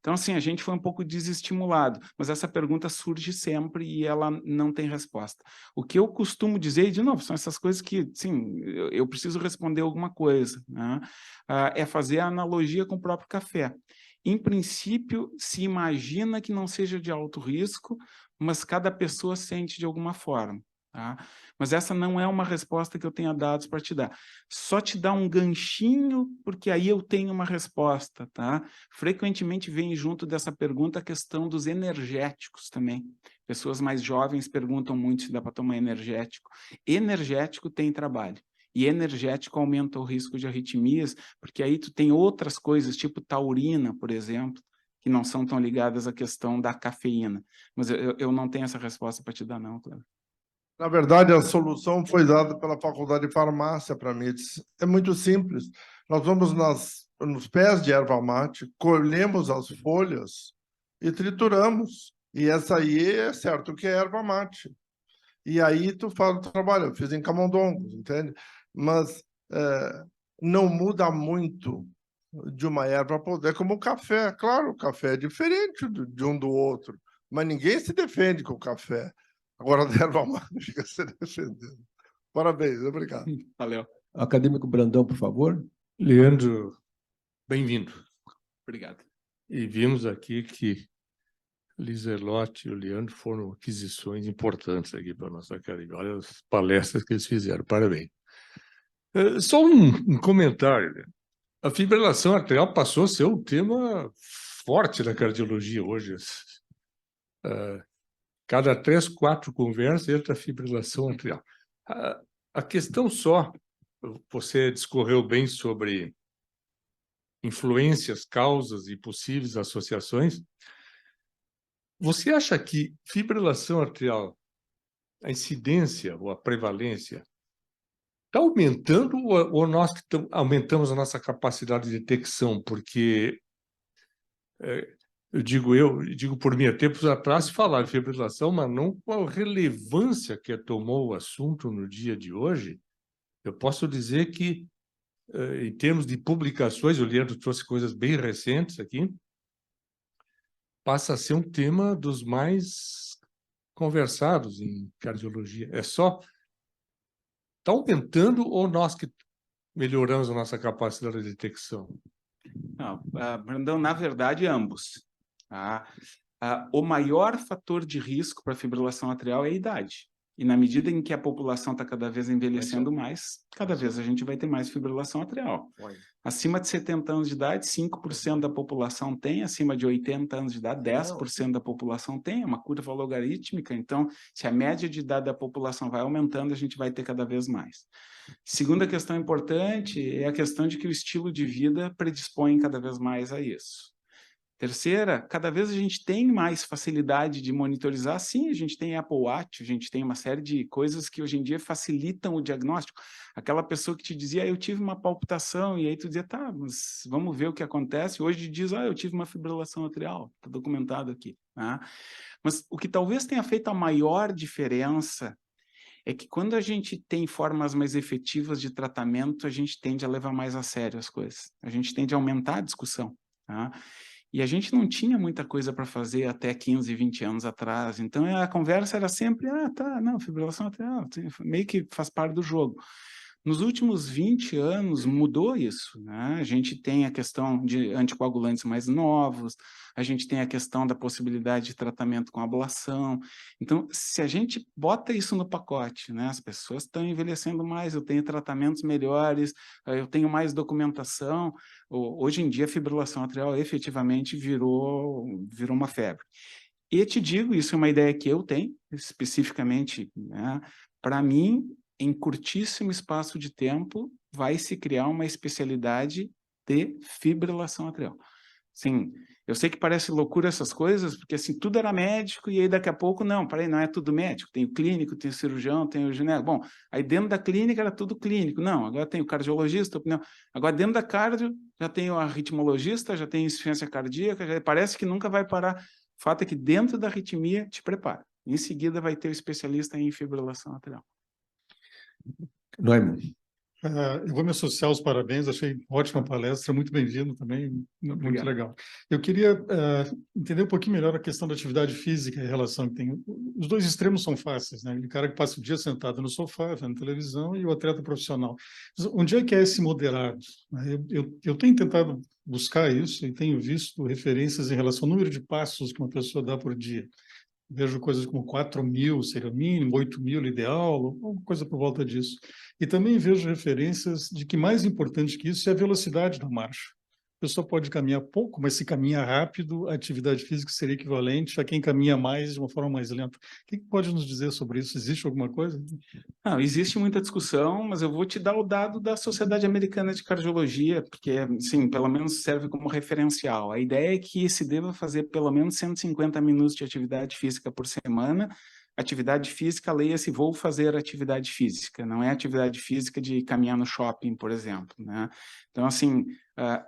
Então, assim, a gente foi um pouco desestimulado, mas essa pergunta surge sempre e ela não tem resposta. O que eu costumo dizer, e de novo, são essas coisas que, sim, eu preciso responder alguma coisa, né? É fazer a analogia com o próprio café. Em princípio, se imagina que não seja de alto risco, mas cada pessoa sente de alguma forma. Tá? Mas essa não é uma resposta que eu tenha dados para te dar. Só te dar um ganchinho, porque aí eu tenho uma resposta. Tá? Frequentemente vem junto dessa pergunta a questão dos energéticos também. Pessoas mais jovens perguntam muito se dá para tomar energético. Energético tem trabalho. E energético aumenta o risco de arritmias, porque aí tu tem outras coisas, tipo taurina, por exemplo, que não são tão ligadas à questão da cafeína. Mas eu não tenho essa resposta para te dar, não, Cleber.
Na verdade, a solução foi dada pela Faculdade de Farmácia para mim. É muito simples. Nós vamos nos pés de erva mate, colhemos as folhas e trituramos. E essa aí é certo que é erva mate. E aí tu faz o trabalho. Eu fiz em camundongos, entende? Mas não muda muito de uma erva para outra. É como o café. Claro, o café é diferente de um do outro, mas ninguém se defende com o café. Agora, a erva mate fica se defendendo. Parabéns, obrigado.
Valeu.
Acadêmico Brandão, por favor.
Leandro, bem-vindo.
Obrigado.
E vimos aqui que Liselotte e o Leandro foram aquisições importantes aqui para a nossa academia. Olha as palestras que eles fizeram, parabéns. Só um comentário, né? A fibrilação arterial passou a ser um tema forte na cardiologia hoje. Cada 3, 4 conversas entra a fibrilação arterial. A questão só, você discorreu bem sobre influências, causas e possíveis associações. Você acha que fibrilação arterial, a incidência ou a prevalência, está aumentando ou nós que aumentamos a nossa capacidade de detecção? Porque eu digo por mim, há tempos atrás falar de fibrilação, mas não com a relevância que tomou o assunto no dia de hoje. Eu posso dizer que, em termos de publicações, o Leandro trouxe coisas bem recentes aqui, passa a ser um tema dos mais conversados em cardiologia. Está aumentando ou nós que melhoramos a nossa capacidade de detecção?
Não, Brandão, na verdade, ambos. O maior fator de risco para fibrilação atrial é a idade. E na medida em que a população está cada vez envelhecendo mais, cada vez a gente vai ter mais fibrilação atrial. Acima de 70 anos de idade, 5% da população tem, acima de 80 anos de idade, 10% da população tem, é uma curva logarítmica. Então, se a média de idade da população vai aumentando, a gente vai ter cada vez mais. Segunda questão importante é a questão de que o estilo de vida predispõe cada vez mais a isso. Terceira, cada vez a gente tem mais facilidade de monitorizar. Sim, a gente tem Apple Watch, a gente tem uma série de coisas que hoje em dia facilitam o diagnóstico. Aquela pessoa que te dizia, eu tive uma palpitação, e aí tu dizia, tá, mas vamos ver o que acontece. Hoje diz, eu tive uma fibrilação atrial, está documentado aqui. Tá? Mas o que talvez tenha feito a maior diferença é que quando a gente tem formas mais efetivas de tratamento, a gente tende a levar mais a sério as coisas. A gente tende a aumentar a discussão. Tá? E a gente não tinha muita coisa para fazer até 15, 20 anos atrás. Então, a conversa era sempre, fibrilação atrial, meio que faz parte do jogo. Nos últimos 20 anos, mudou isso, né? A gente tem a questão de anticoagulantes mais novos, a gente tem a questão da possibilidade de tratamento com ablação. Então, se a gente bota isso no pacote, né? As pessoas estão envelhecendo mais, eu tenho tratamentos melhores, eu tenho mais documentação. Hoje em dia, a fibrilação atrial efetivamente virou uma febre. E te digo, isso é uma ideia que eu tenho, especificamente, né? Para mim, em curtíssimo espaço de tempo, vai se criar uma especialidade de fibrilação atrial. Sim, eu sei que parece loucura essas coisas, porque assim, tudo era médico, e aí daqui a pouco, não é tudo médico, tem o clínico, tem o cirurgião, tem o gineco. Bom, aí dentro da clínica era tudo clínico. Não, agora tem o cardiologista, não. Agora dentro da cardio, já tem o arritmologista, já tem insuficiência cardíaca, parece que nunca vai parar. O fato é que dentro da arritmia, te prepara. Em seguida vai ter o especialista em fibrilação atrial.
Neumann.
Eu vou me associar aos parabéns, achei ótima palestra, muito bem-vindo também, muito legal. Eu queria entender um pouquinho melhor a questão da atividade física e a relação que tem. Os dois extremos são fáceis, né? O cara que passa o dia sentado no sofá, vendo televisão, e o atleta profissional. Onde é que é esse moderado? Eu tenho tentado buscar isso e tenho visto referências em relação ao número de passos que uma pessoa dá por dia. Vejo coisas como 4.000 seria o mínimo, 8.000 o ideal, alguma coisa por volta disso. E também vejo referências de que mais importante que isso é a velocidade da marcha. a pessoa pode caminhar pouco, mas se caminha rápido, a atividade física seria equivalente a quem caminha mais de uma forma mais lenta. O que pode nos dizer sobre isso? Existe alguma coisa?
Não, existe muita discussão, mas eu vou te dar o dado da Sociedade Americana de Cardiologia, porque, sim, pelo menos serve como referencial. A ideia é que se deva fazer pelo menos 150 minutos de atividade física por semana. Atividade física, leia-se, vou fazer atividade física, não é atividade física de caminhar no shopping, por exemplo, né? Então, assim,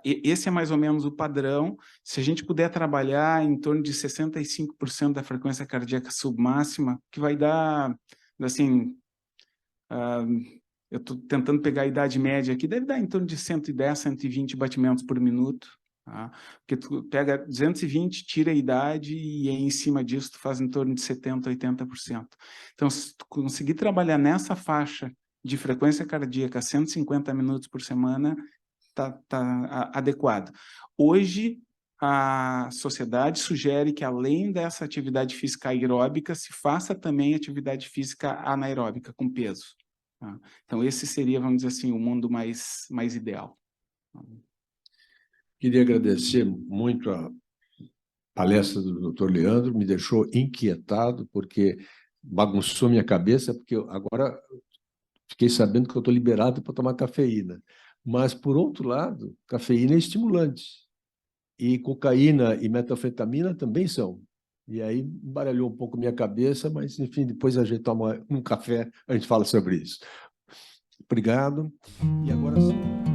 esse é mais ou menos o padrão. Se a gente puder trabalhar em torno de 65% da frequência cardíaca submáxima, que vai dar, assim, eu estou tentando pegar a idade média aqui, deve dar em torno de 110, 120 batimentos por minuto. Tá? Porque tu pega 220, tira a idade e aí, em cima disso tu faz em torno de 70%, 80%. Então, se tu conseguir trabalhar nessa faixa de frequência cardíaca 150 minutos por semana, tá adequado. Hoje, a sociedade sugere que, além dessa atividade física aeróbica, se faça também atividade física anaeróbica, com peso. Tá? Então, esse seria, vamos dizer assim, o mundo mais ideal.
Queria agradecer muito a palestra do Dr. Leandro, me deixou inquietado, porque bagunçou minha cabeça, porque agora fiquei sabendo que eu estou liberado para tomar cafeína. Mas, por outro lado, cafeína é estimulante. E cocaína e metanfetamina também são. E aí embaralhou um pouco minha cabeça, mas, enfim, depois a gente toma um café, a gente fala sobre isso. Obrigado. E agora sim.